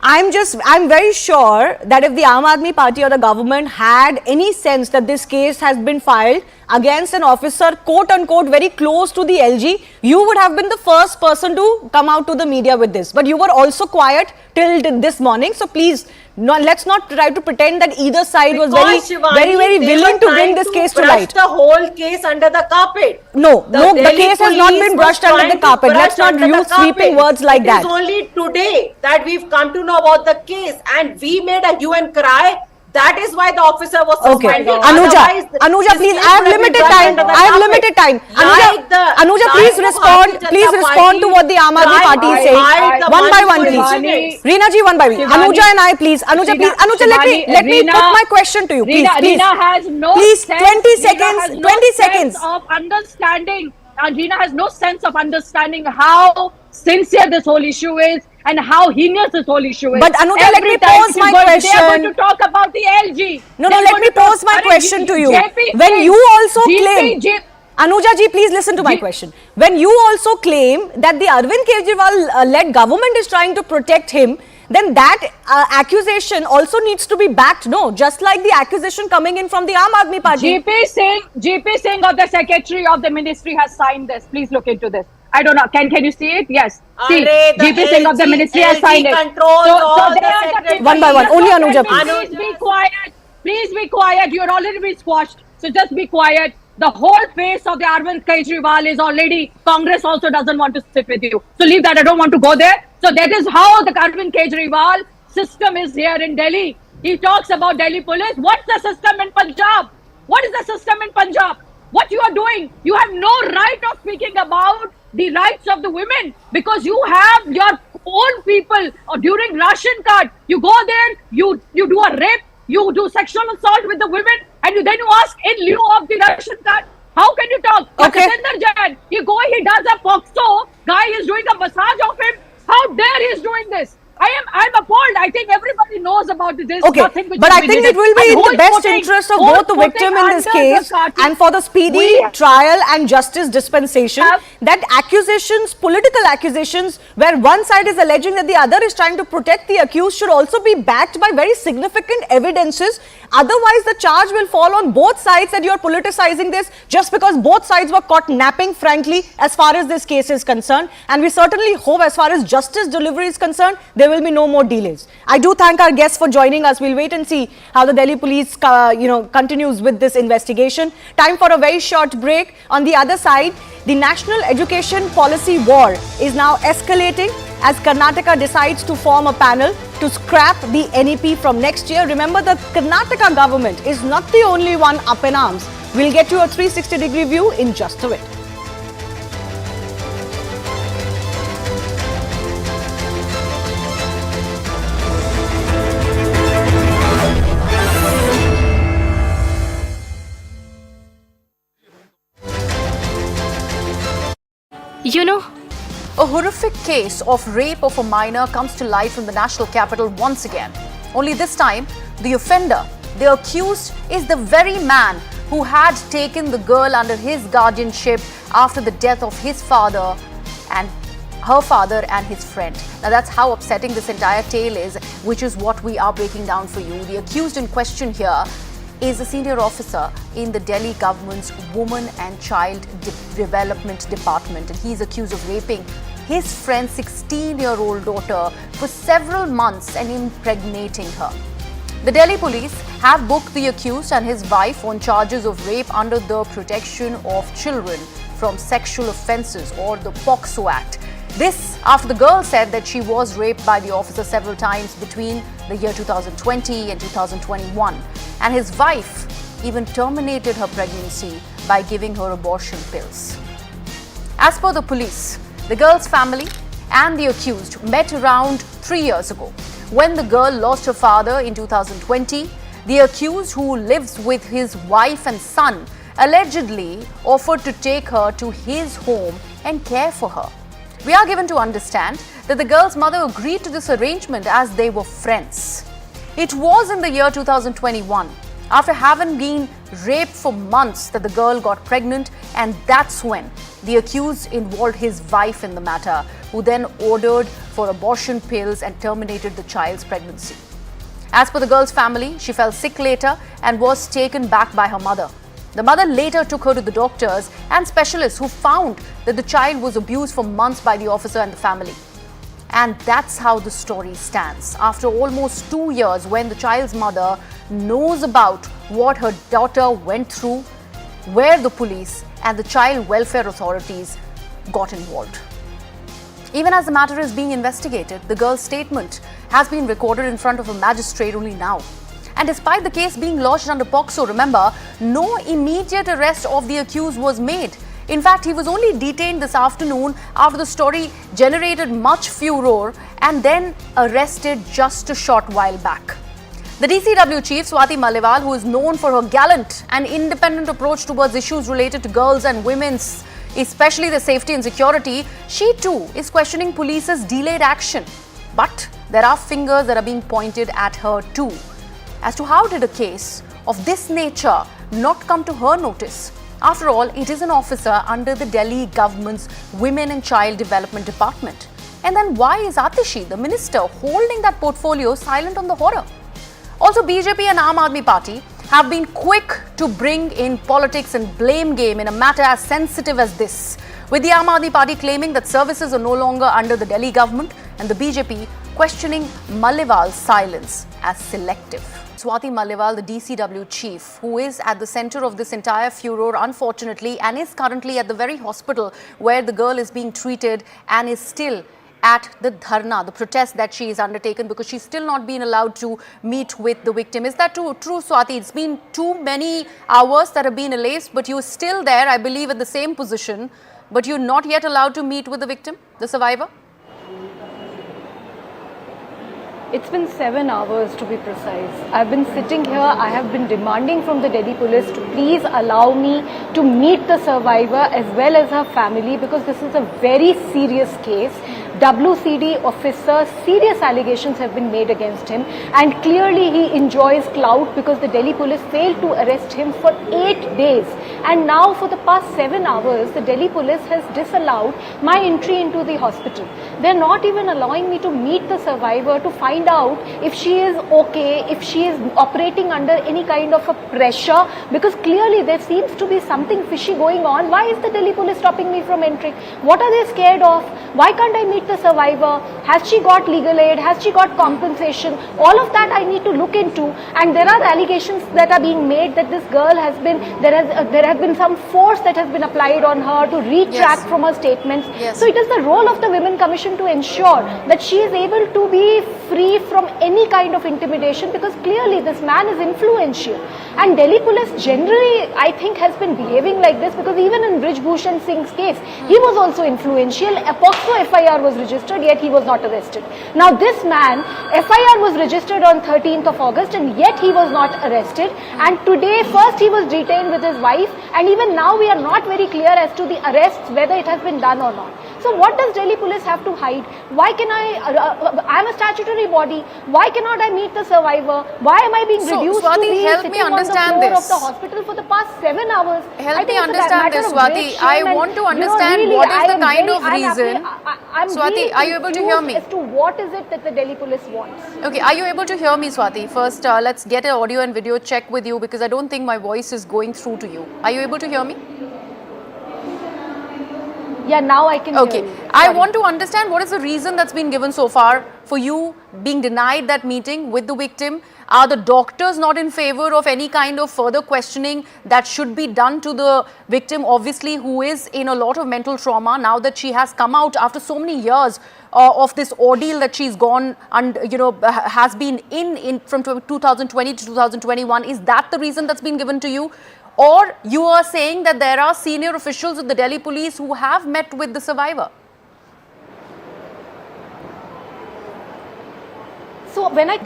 I'm very sure that if the Aam Aadmi Party or the government had any sense that this case has been filed against an officer, quote unquote, very close to the LG, you would have been the first person to come out to the media with this. But you were also quiet till this morning. So please, no, let's not try to pretend that either side was Because, Shivani, very they willing were to bring trying this case to brush light. the whole case under the carpet. No, the Delhi case has not police been was brushed under trying the to carpet. brush Let's not under the use sweeping carpet. words like that. It is only today that we've come to know about the case, and we made a hue and cry. That is why the officer was Okay, suspended. Anuja, Otherwise, please, this I have case would limited been time. brushed under the I have carpet. limited time. Like Anuja, please respond to what the Aam Aadmi Party is saying. One by one, please. Reena ji, one by one. Anuja and I, please. Anuja, please. Anuja, let me put my question to you, please. Reena has no please, sense. 20 Reena has seconds. no 20 sense seconds. of understanding. And Reena has no sense of understanding how sincere this whole issue is and how heinous this whole issue is. But Anuja, let me pose my question. They are going to talk about the LG. No, let me pose my question to you. When you also claim, Anuja ji, please listen to my question. When you also claim that the Arvind Kejriwal-led government is trying to protect him, then that accusation also needs to be backed, no? Just like the accusation coming in from the Aam Aadmi Party. GP Singh of the Secretary of the Ministry has signed this. Please look into this. I don't know. Can you see it? Yes. See, GP Singh of the Ministry has signed it. So they are the people. One by one. Only Anuja, please. Please be quiet. Please be quiet. You're already been squashed. So just be quiet. The whole face of the Arvind Kejriwal is already, Congress also doesn't want to sit with you. So leave that. I don't want to go there. So that is how the Arvind Kejriwal system is here in Delhi. He talks about Delhi police. What's the system in Punjab? What is the system in Punjab? What you are doing? You have no right of speaking about the rights of the women because you have your own people during ration card. You go there, you do a rape, you do sexual assault with the women, and then you ask in lieu of the ration card. How can you talk? Okay. Satinder Jain, he does a POXO, guy is doing a massage of him. How dare he is doing this? I'm appalled. I think everybody knows about this. Okay, but I think it will be in the best interest of both the victim in this case and for the speedy trial and justice dispensation that accusations, political accusations, where one side is alleging that the other is trying to protect the accused should also be backed by very significant evidences. Otherwise, the charge will fall on both sides that you are politicizing this just because both sides were caught napping, frankly, as far as this case is concerned. And we certainly hope as far as justice delivery is concerned, there will be no more delays. I do thank our guests for joining us. We'll wait and see how the Delhi police, continues with this investigation. Time for a very short break. On the other side, the national education policy war is now escalating as Karnataka decides to form a panel to scrap the NEP from next year. Remember, the Karnataka government is not the only one up in arms. We'll get you a 360-degree view in just a bit. You know, a horrific case of rape of a minor comes to light from the national capital once again. Only this time, the offender, the accused, is the very man who had taken the girl under his guardianship after the death of his father and her father and his friend. Now that's how upsetting this entire tale is, which is what we are breaking down for you. The accused in question here is a senior officer in the Delhi government's Women and Child Development Department, and he is accused of raping his friend's 16-year-old daughter for several months and impregnating her. The Delhi police have booked the accused and his wife on charges of rape under the Protection of Children from Sexual Offences or the POXO Act. This after the girl said that she was raped by the officer several times between the year 2020 and 2021, and his wife even terminated her pregnancy by giving her abortion pills. As per the police, the girl's family and the accused met around 3 years ago. When the girl lost her father in 2020, the accused, who lives with his wife and son, allegedly offered to take her to his home and care for her. We are given to understand that the girl's mother agreed to this arrangement as they were friends. It was in the year 2021, after having been raped for months, that the girl got pregnant, and that's when the accused involved his wife in the matter, who then ordered for abortion pills and terminated the child's pregnancy. As per the girl's family, she fell sick later and was taken back by her mother. The mother later took her to the doctors and specialists, who found that the child was abused for months by the officer and the family. And that's how the story stands. After almost 2 years, when the child's mother knows about what her daughter went through, where the police and the child welfare authorities got involved. Even as the matter is being investigated, the girl's statement has been recorded in front of a magistrate only now. And despite the case being lodged under POCSO, remember, no immediate arrest of the accused was made. In fact, he was only detained this afternoon after the story generated much furor and then arrested just a short while back. The DCW chief, Swati Maliwal, who is known for her gallant and independent approach towards issues related to girls and women's, especially their safety and security, she too is questioning police's delayed action. But there are fingers that are being pointed at her too, as to how did a case of this nature not come to her notice. After all, it is an officer under the Delhi government's Women and Child Development Department. And then why is Atishi, the minister holding that portfolio, silent on the horror? Also, BJP and Aam Aadmi Party have been quick to bring in politics and blame game in a matter as sensitive as this, with the Aam Aadmi Party claiming that services are no longer under the Delhi government and the BJP questioning Maliwal's silence as selective. Swati Maliwal, the DCW chief, who is at the center of this entire furor, unfortunately, and is currently at the very hospital where the girl is being treated and is still at the dharna, the protest that she is undertaken, because she's still not been allowed to meet with the victim. Is that true, Swati? It's been too many hours that have been elapsed, but you're still there, I believe, at the same position, but you're not yet allowed to meet with the victim, the survivor? It's been 7 hours to be precise. I've been sitting here, I have been demanding from the Delhi police to please allow me to meet the survivor as well as her family, because this is a very serious case. WCD officer, serious allegations have been made against him, and clearly he enjoys clout because the Delhi police failed to arrest him for 8 days. And now for the past 7 hours, the Delhi police has disallowed my entry into the hospital. They're not even allowing me to meet the survivor to find out if she is okay, if she is operating under any kind of a pressure, because clearly there seems to be something fishy going on. Why is the Delhi police stopping me from entering? What are they scared of? Why can't I meet the survivor? Has she got legal aid? Has she got compensation? All of that I need to look into. And there are allegations that are being made that this girl has been, there has been some force that has been applied on her to retract from her statements. So it is the role of the Women Commission to ensure that she is able to be free from any kind of intimidation, because clearly this man is influential. And Delhi police generally, I think, has been behaving like this, because even in Brij Bhushan Singh's case, he was also influential. A POCSO FIR was registered, yet he was not arrested. Now this man, FIR was registered on 13th of August, and yet he was not arrested. And today, first he was detained with his wife, and even now we are not very clear as to the arrests, whether it has been done or not. So what does Delhi police have to hide? Why can I'm a statutory body. Why cannot I meet the survivor? Why am I being reduced Swati, to be help sitting me on the understand floor this. of the hospital for the past 7 hours? Help me understand this, Swati. I want to understand what is the kind of reason. Swati, are you able to hear me? As to what is it that the Delhi police wants? Okay, are you able to hear me, Swati? First, let's get an audio and video check with you, because I don't think my voice is going through to you. Are you able to hear me? Yeah, now I can Okay, hear you. I Sorry. want to understand what is the reason that's been given so far for you being denied that meeting with the victim. Are the doctors not in favor of any kind of further questioning that should be done to the victim, obviously, who is in a lot of mental trauma now that she has come out after so many years of this ordeal that she's gone and, you know, has been in from 2020 to 2021? Is that the reason that's been given to you? Or you are saying that there are senior officials of the Delhi police who have met with the survivor? So when I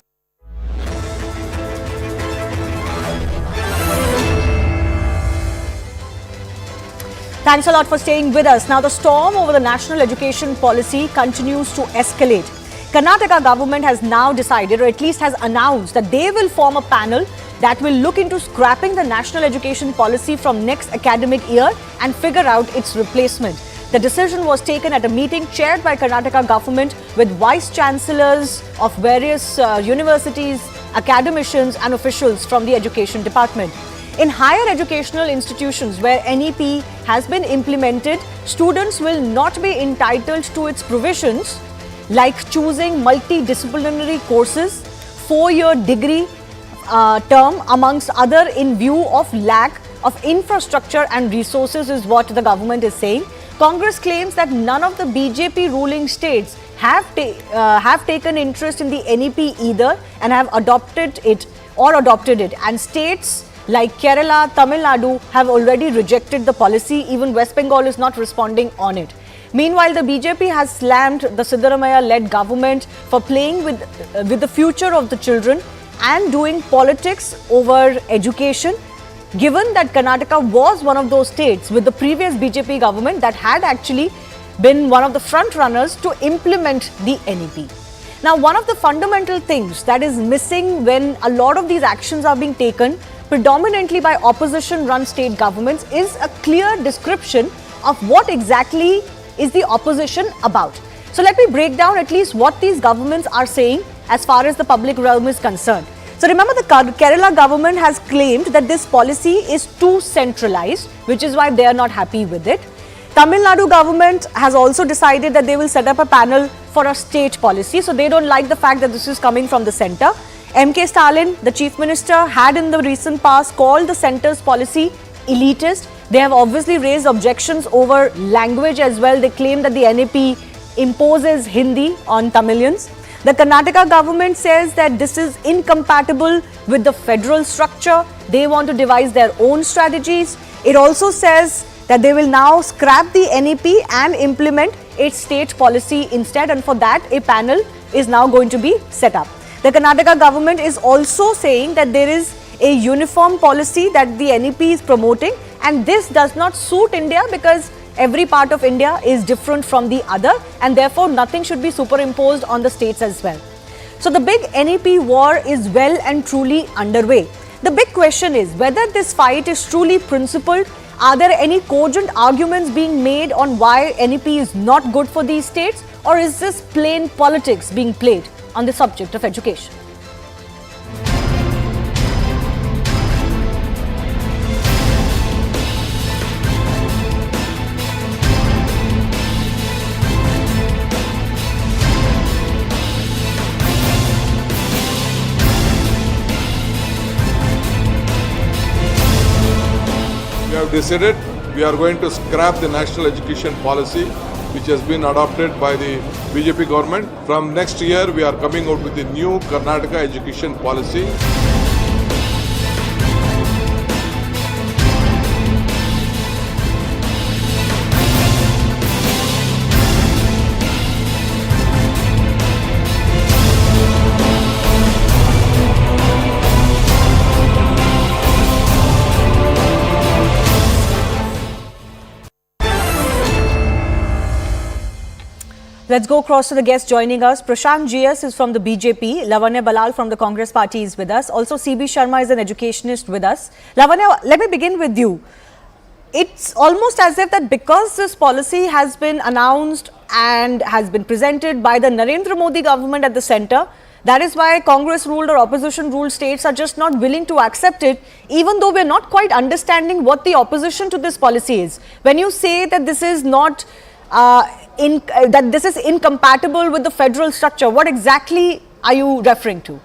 Thanks a lot for staying with us. Now, the storm over the national education policy continues to escalate. Karnataka government has now decided, or at least has announced, that they will form a panel that will look into scrapping the national education policy from next academic year and figure out its replacement. The decision was taken at a meeting chaired by Karnataka government with vice chancellors of various universities, academicians and officials from the education department. In higher educational institutions where NEP has been implemented, students will not be entitled to its provisions like choosing multidisciplinary courses, 4-year degree term amongst other, in view of lack of infrastructure and resources, is what the government is saying. Congress claims that none of the BJP ruling states have taken interest in the NEP either and have adopted it, and states like Kerala, Tamil Nadu have already rejected the policy. Even West Bengal is not responding on it. Meanwhile, the BJP has slammed the Siddaramaiah-led government for playing with the future of the children and doing politics over education, given that Karnataka was one of those states with the previous BJP government that had actually been one of the front runners to implement the NEP. Now, one of the fundamental things that is missing when a lot of these actions are being taken predominantly by opposition-run state governments is a clear description of what exactly is the opposition about. So let me break down at least what these governments are saying as far as the public realm is concerned. So remember, the Kerala government has claimed that this policy is too centralized, which is why they are not happy with it. Tamil Nadu government has also decided that they will set up a panel for a state policy. So they don't like the fact that this is coming from the centre. MK Stalin, the chief minister, had in the recent past called the centre's policy elitist. They have obviously raised objections over language as well. They claim that the NEP imposes Hindi on Tamilians. The Karnataka government says that this is incompatible with the federal structure. They want to devise their own strategies. It also says that they will now scrap the NEP and implement its state policy instead, and for that a panel is now going to be set up. The Karnataka government is also saying that there is a uniform policy that the NEP is promoting, and this does not suit India because every part of India is different from the other, and therefore nothing should be superimposed on the states as well. So the big NEP war is well and truly underway. The big question is whether this fight is truly principled. Are there any cogent arguments being made on why NEP is not good for these states, or is this plain politics being played on the subject of education? We have decided we are going to scrap the national education policy which has been adopted by the BJP government. From next year, we are coming out with the new Karnataka education policy. Let's go across to the guests joining us. Prashant GS is from the BJP. Lavanya Balal from the Congress party is with us. Also, CB Sharma is an educationist with us. Lavanya, let me begin with you. It's almost as if that because this policy has been announced and has been presented by the Narendra Modi government at the centre, that is why Congress ruled or opposition ruled states are just not willing to accept it, even though we're not quite understanding what the opposition to this policy is. When you say that this is not that this is incompatible with the federal structure. What exactly are you referring to?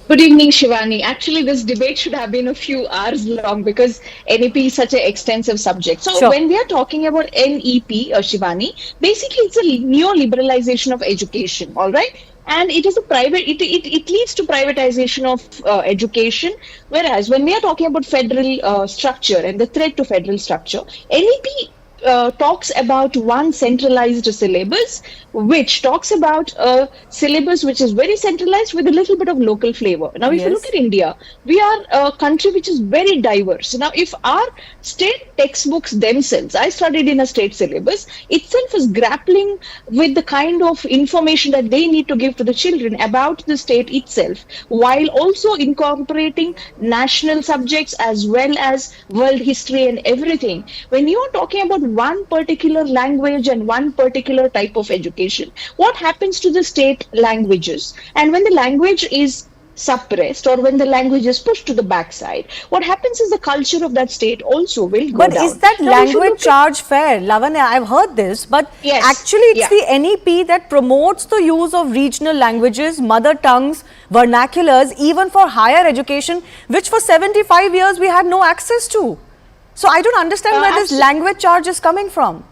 Good evening, Shivani. Actually, this debate should have been a few hours long because NEP is such an extensive subject. So when we are talking about NEP, Shivani, basically it's a neo-liberalization of education, all right? And it is a private, it leads to privatization of education. Whereas when we are talking about federal structure and the threat to federal structure, NEP talks about one centralized syllabus, which talks about a syllabus which is very centralized with a little bit of local flavor. Now, if you look at India, we are a country which is very diverse. Now, if our state textbooks themselves, I studied in a state syllabus, itself is grappling with the kind of information that they need to give to the children about the state itself, while also incorporating national subjects as well as world history and everything. When you are talking about one particular language and one particular type of education, what happens to the state languages? And when the language is suppressed or when the language is pushed to the backside, what happens is the culture of that state also will go down. But is that language charge fair? Lavanya, I've heard this, but actually it's the NEP that promotes the use of regional languages, mother tongues, vernaculars, even for higher education, which for 75 years we had no access to. So I don't understand where this language charge is coming from.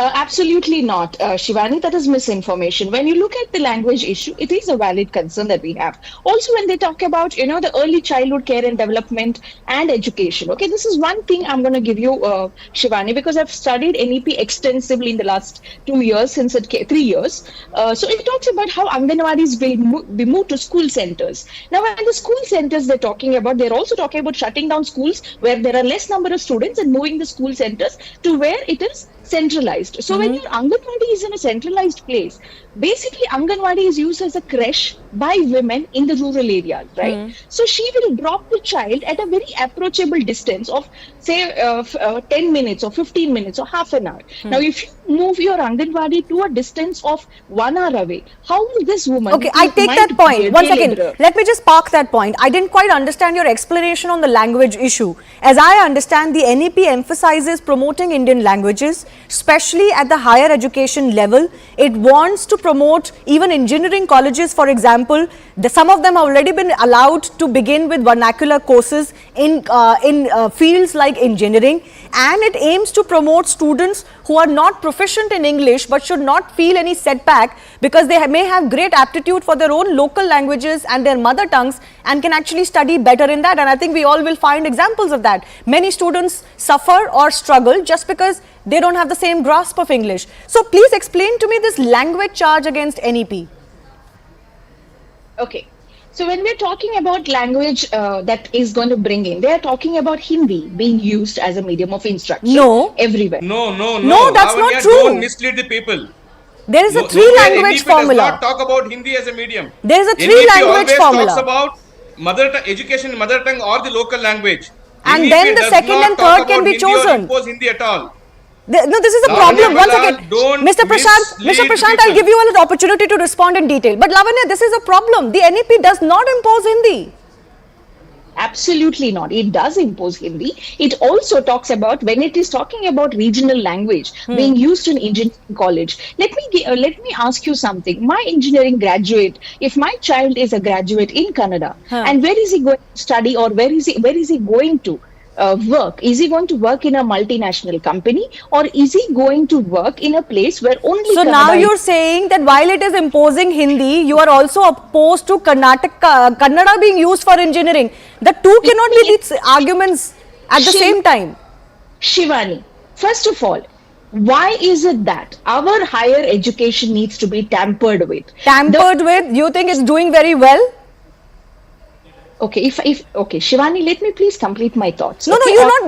Absolutely not, Shivani. That is misinformation. When you look at the language issue, it is a valid concern that we have. Also, when they talk about, the early childhood care and development and education. Okay, this is one thing I'm going to give you, Shivani, because I've studied NEP extensively in the last 2 years, since 3 years. So it talks about how Anganwadis will be moved to school centers. Now, when the school centers they're talking about, they're also talking about shutting down schools where there are less number of students and moving the school centers to where it is centralized. So when your Anganwadi is in a centralized place, basically Anganwadi is used as a creche by women in the rural areas, right? So she will drop the child at a very approachable distance of say 10 minutes or 15 minutes or half an hour. Now if you move your Anganwadi to a distance of 1 hour away, how will this woman... Okay, I take that point. One second, let me just park that point. I didn't quite understand your explanation on the language issue. As I understand, the NEP emphasizes promoting Indian languages, especially at the higher education level. It wants to promote even engineering colleges, for example. Some of them have already been allowed to begin with vernacular courses in fields like engineering, and it aims to promote students who are not proficient in English but should not feel any setback because they may have great aptitude for their own local languages and their mother tongues and can actually study better in that. And I think we all will find examples of that. Many students suffer or struggle just because they don't have the same grasp of English. So please explain to me this language charge against NEP. Okay. So when we're talking about language that is going to bring in, they are talking about Hindi being used as a medium of instruction everywhere. No, that's not true. Don't mislead the people. There is a three-language formula. Does not talk about Hindi as a medium. There is a three-language formula. Talks about education in mother tongue or the local language. And NEP then the second and third can be chosen. Impose Hindi at all. No, this is a problem. Once again, Mr. Prashant, I'll give you an opportunity to respond in detail. But Lavanya, this is a problem. The NEP does not impose Hindi. Absolutely not. It does impose Hindi. It also talks about when it is talking about regional language being used in engineering college. Let me ask you something. My engineering graduate, if my child is a graduate in Canada, and where is he going to study or where is he going to work? Is he going to work in a multinational company or is he going to work in a place where only So now you're saying that while it is imposing Hindi, you are also opposed to Kannada being used for engineering. The two cannot be these arguments at the same time. Shivani, first of all, why is it that our higher education needs to be tampered with? Tampered with? You think it's doing very well? Okay, okay, Shivani, let me please complete my thoughts. No,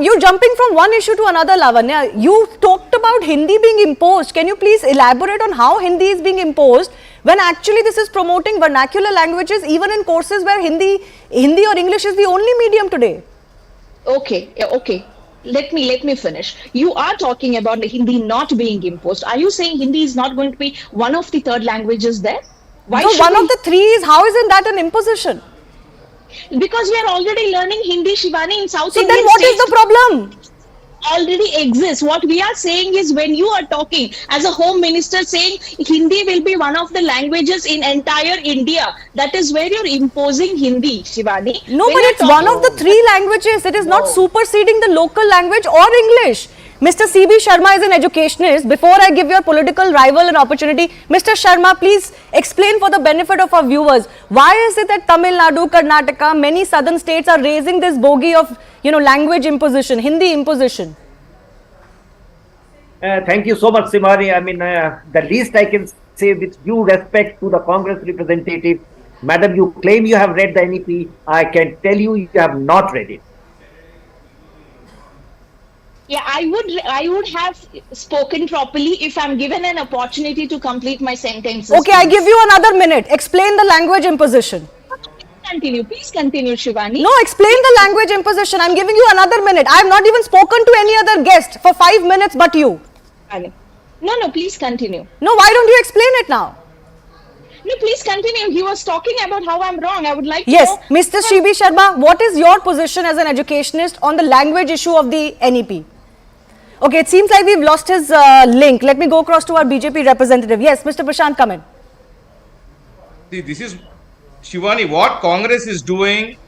you're jumping from one issue to another, Lavanya. You talked about Hindi being imposed. Can you please elaborate on how Hindi is being imposed when actually this is promoting vernacular languages even in courses where Hindi or English is the only medium today? Okay. Let me finish. You are talking about Hindi not being imposed. Are you saying Hindi is not going to be one of the third languages there? Why no, one of the three is, how isn't that an imposition? Because we are already learning Hindi, Shivani, in South Indian Indian what states. is the problem? already exists. What we are saying is, when you are talking as a home minister saying Hindi will be one of the languages in entire India, that is where you're imposing Hindi, Shivani. No, but it's one of the three languages. It is not superseding the local language or English. Mr. C.B. Sharma is an educationist. Before I give your political rival an opportunity, Mr. Sharma, please explain for the benefit of our viewers, why is it that Tamil Nadu, Karnataka, many southern states are raising this bogey of, language imposition, Hindi imposition? Thank you so much, Simari. I mean, the least I can say, with due respect to the Congress representative, Madam, you claim you have read the NEP. I can tell you, you have not read it. Yeah, I would have spoken properly if I'm given an opportunity to complete my sentences. Okay, I give you another minute. Explain the language imposition. Please continue, Shivani. No, explain the language imposition. I'm giving you another minute. I have not even spoken to any other guest for 5 minutes but you. No, please continue. No, why don't you explain it now? No, please continue. He was talking about how I'm wrong. I would like to Yes, know. Mr. C.B. Sharma, what is your position as an educationist on the language issue of the NEP? Okay, it seems like we've lost his link. Let me go across to our BJP representative. Yes, Mr. Prashant, come in. See, this is, Shivani, what Congress is doing,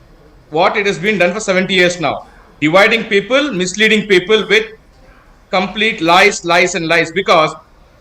what it has been done for 70 years now. Dividing people, misleading people with complete lies. Because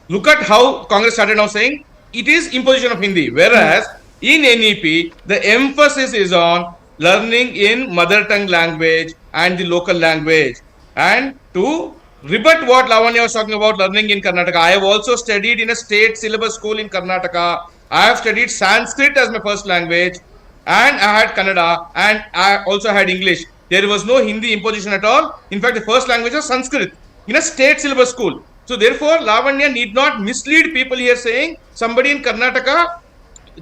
look at how Congress started now saying it is imposition of Hindi. Whereas in NEP, the emphasis is on learning in mother tongue language and the local language. And to rebut what Lavanya was talking about learning in Karnataka, I have also studied in a state syllabus school in Karnataka. I have studied Sanskrit as my first language, and I had Kannada, and I also had English. There was no Hindi imposition at all. In fact, the first language was Sanskrit in a state syllabus school. So therefore, Lavanya need not mislead people here saying somebody in Karnataka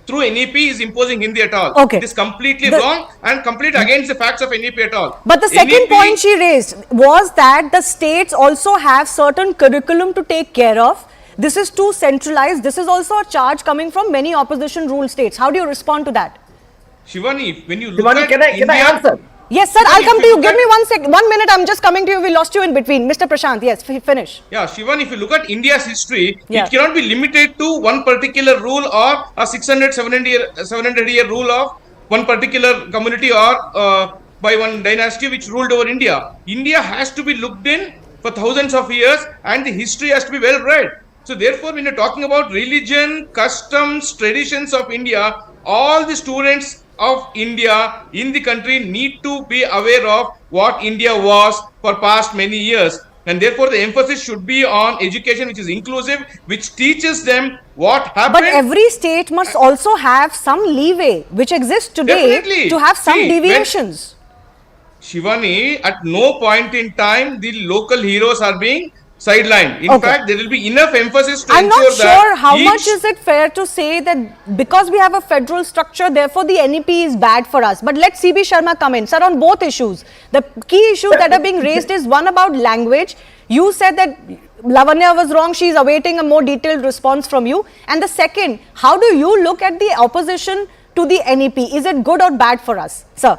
through NEP is imposing Hindi at all. Okay. It is completely wrong and completely against the facts of NEP at all. But the second point she raised was that the states also have certain curriculum to take care of. This is too centralized. This is also a charge coming from many opposition rule states. How do you respond to that? Shivani, when you look Shivani, at can I answer? Yes, sir. I'll come to you. Give me 1 minute. I'm just coming to you. We lost you in between. Mr. Prashant, yes, finish. Yeah, Shivan, if you look at India's history, Yeah. it cannot be limited to one particular rule or a 700-year rule of one particular community or by one dynasty which ruled over India. India has to be looked in for thousands of years and the history has to be well read. So therefore, when you're talking about religion, customs, traditions of India, all the students of India in the country need to be aware of what India was for past many years. And therefore, the emphasis should be on education which is inclusive, which teaches them what happened. But every state must also have some leeway, which exists today, Definitely. to have some See, deviations. Shivani, at no point in time the local heroes are being sidelined. In Okay. fact, there will be enough emphasis to I'm ensure not sure how each- much is it fair to say that because we have a federal structure, therefore the NEP is bad for us. But let CB Sharma come in. Sir, on both issues, the key issues that are being raised is one about language. You said that Lavanya was wrong. She's awaiting a more detailed response from you. And the second, how do you look at the opposition to the NEP? Is it good or bad for us? Sir.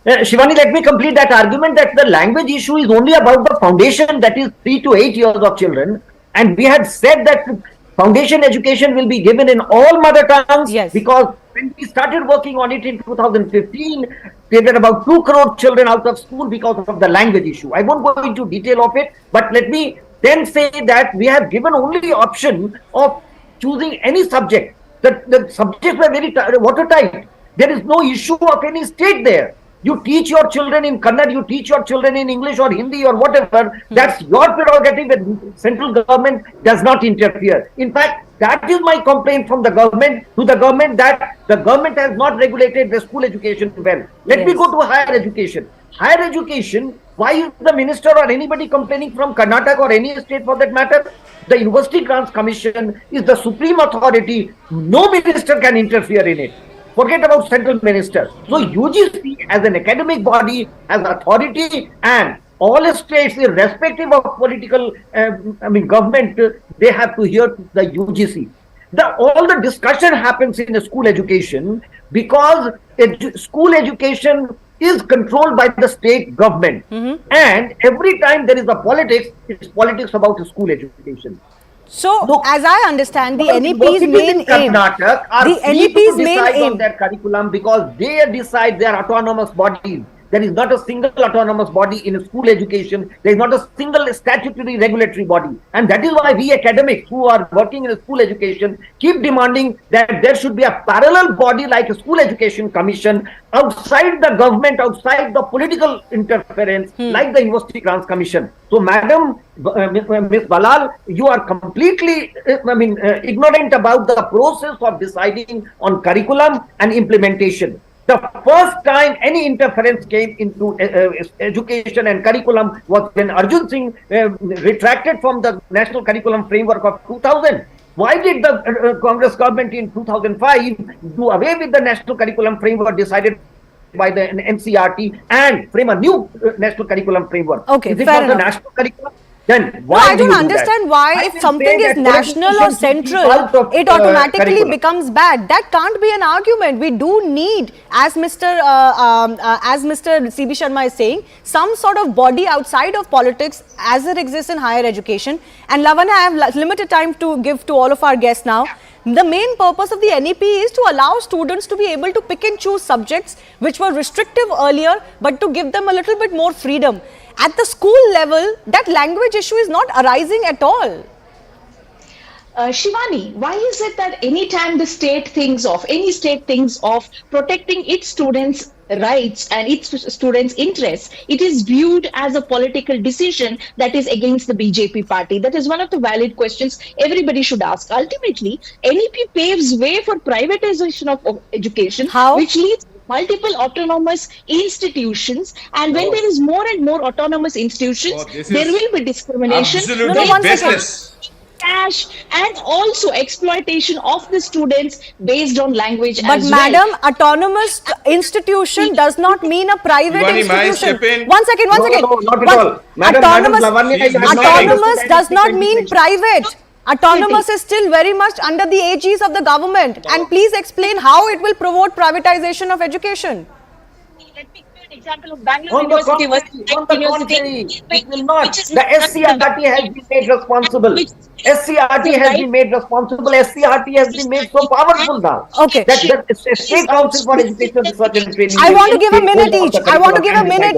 Shivani, let me complete that argument that the language issue is only about the foundation, that is 3 to 8 years of children. And we had said that foundation education will be given in all mother tongues. Yes. Because when we started working on it in 2015, there were about 2 crore children out of school because of the language issue. I won't go into detail of it, but let me then say that we have given only option of choosing any subject. The subjects were very watertight. There is no issue of any state there. You teach your children in Kannada, you teach your children in English or Hindi or whatever. That's your prerogative, and central government does not interfere. In fact, that is my complaint from the government to the government, that the government has not regulated the school education well. Let me go to higher education. Higher education, why is the minister or anybody complaining from Karnataka or any state for that matter? The University Grants Commission is the supreme authority. No minister can interfere in it. Forget about central minister. So UGC as an academic body has authority, and all states, irrespective of political, government, they have to hear the UGC. All the discussion happens in the school education because school education is controlled by the state government. And every time there is a politics, it's politics about school education. So, Look, as I understand, the NEP's universities main in aim, Karnataka are the free to NEP's main decide on aim, their curriculum because they decide their autonomous bodies. There is not a single autonomous body in school education. There is not a single statutory regulatory body. And that is why we academics who are working in school education keep demanding that there should be a parallel body like a school education commission outside the government, outside the political interference, like the University Grants Commission. So, Madam, Ms. Balal, you are completely, ignorant about the process of deciding on curriculum and implementation. The first time any interference came into education and curriculum was when Arjun Singh retracted from the National Curriculum Framework of 2000. Why did the Congress government in 2005 do away with the National Curriculum Framework decided by the NCRT and frame a new National Curriculum Framework? Okay, is it fair not enough. the national curriculum? Then No, why I don't understand why, if something is national or central, it automatically becomes bad. That can't be an argument. We do need, as Mr. CB Sharma is saying, some sort of body outside of politics as it exists in higher education. And Lavanya, I have limited time to give to all of our guests now. The main purpose of the NEP is to allow students to be able to pick and choose subjects which were restrictive earlier, but to give them a little bit more freedom. At the school level, that language issue is not arising at all. Shivani, why is it that any time the state thinks of, any state thinks of protecting its students' rights and its students' interests, it is viewed as a political decision that is against the BJP party? That is one of the valid questions everybody should ask. Ultimately, NEP paves way for privatization of education, which leads multiple autonomous institutions, and when there is more and more autonomous institutions, there will be discrimination. Absolutely baseless. Cash and also exploitation of the students based on language. But as madam, well. autonomous institution does not mean a private institution. One second. No, not at all. Autonomous does not mean private. Autonomous is still very much under the aegis of the government. And please explain how it will promote privatization of education. Let me give you an example of Bengaluru University. On the contrary, it will not. The SCRT has been made responsible. SCRT has been made responsible. SCRT has been made so powerful now. Okay. That State Council for Education Research and Training. I want to give a minute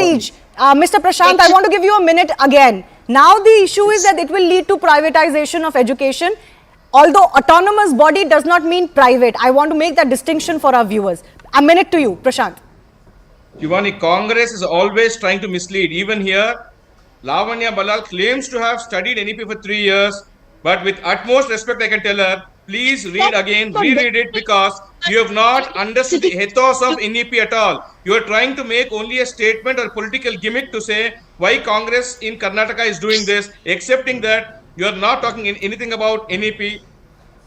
each. Mr. Prashant, I want to give you a minute again. Now the issue is that it will lead to privatization of education. Although autonomous body does not mean private. I want to make that distinction for our viewers. A minute to you, Prashant. Shivani, Congress is always trying to mislead. Even here, Lavanya Balal claims to have studied NEP for 3 years, but with utmost respect, I can tell her, please read again, reread it, because you have not understood the ethos of NEP at all. You are trying to make only a statement or political gimmick to say why Congress in Karnataka is doing this, accepting that you are not talking anything about NEP.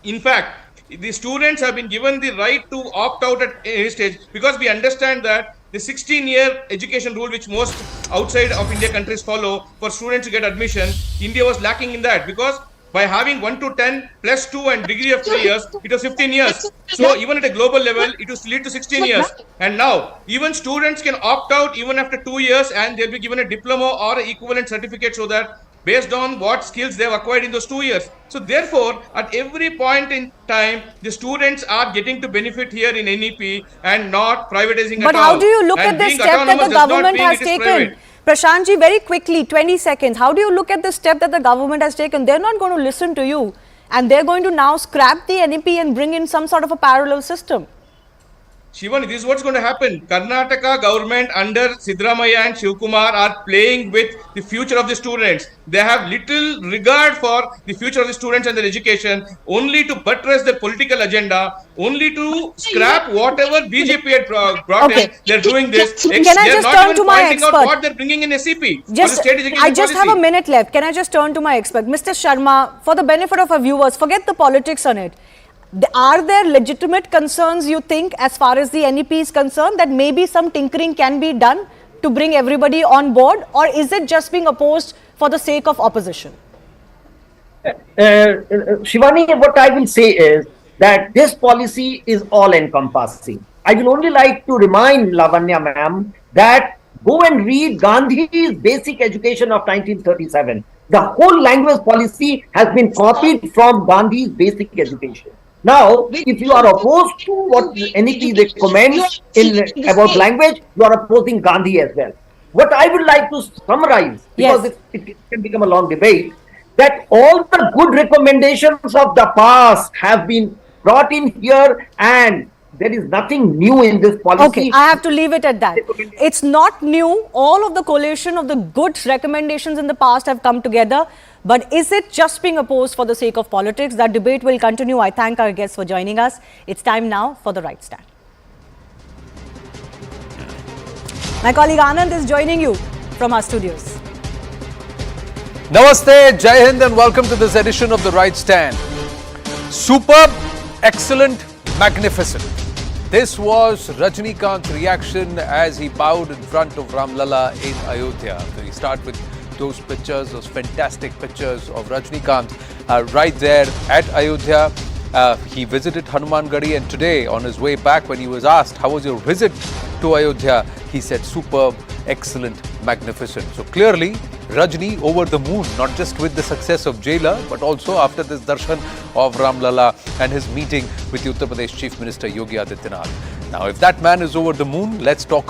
In fact, the students have been given the right to opt out at any stage, because we understand that the 16-year education rule, which most outside of India countries follow for students to get admission, India was lacking in that, because by having 1 to 10 plus 2 and degree of 3 years, it was 15 years. So even at a global level, it was lead to 16 years. And now even students can opt out even after 2 years, and they'll be given a diploma or an equivalent certificate, so that based on what skills they have acquired in those 2 years. So therefore, at every point in time, the students are getting to benefit here in NEP and not privatizing at all. But how do you look at the step that the government has taken? Prashant ji, very quickly, 20 seconds. How do you look at the step that the government has taken? They're not going to listen to you, and they're going to now scrap the NEP and bring in some sort of a parallel system. Shivani, this is what's going to happen. Karnataka government under Siddaramaiah and Shivakumar are playing with the future of the students. They have little regard for the future of the students and their education, only to buttress their political agenda, only to scrap whatever BJP had brought in. They're doing this. Can I just turn to my expert? Out what they're bringing in SEP. I just have a minute left. Can I just turn to my expert? Mr. Sharma, for the benefit of our viewers, forget the politics on it. Are there legitimate concerns, you think, as far as the NEP is concerned, that maybe some tinkering can be done to bring everybody on board, or is it just being opposed for the sake of opposition? Shivani, what I will say is that this policy is all-encompassing. I will only like to remind Lavanya ma'am that go and read Gandhi's Basic Education of 1937. The whole language policy has been copied from Gandhi's Basic Education. Now, if you are opposed to what NEP recommends about language, you are opposing Gandhi as well. What I would like to summarize, because it can become a long debate, that all the good recommendations of the past have been brought in here, and there is nothing new in this policy. Okay, I have to leave it at that. It's not new. All of the collation of the good recommendations in the past have come together. But is it just being opposed for the sake of politics? That debate will continue. I thank our guests for joining us. It's time now for the right stand. My colleague Anand is joining you from our studios. Namaste, Jai Hind, and welcome to this edition of The Right Stand. Superb, excellent, magnificent. This was Rajnikant's reaction as he bowed in front of Ramlala in Ayodhya. So we start with those pictures, those fantastic pictures of Rajnikant right there at Ayodhya. He visited Hanumangadi, and today on his way back, when he was asked, how was your visit to Ayodhya, he said superb, excellent, magnificent. So clearly Rajni over the moon, not just with the success of Jailer, but also after this darshan of Ramlala and his meeting with the Uttar Pradesh Chief Minister Yogi Adityanath. Now if that man is over the moon, let's talk about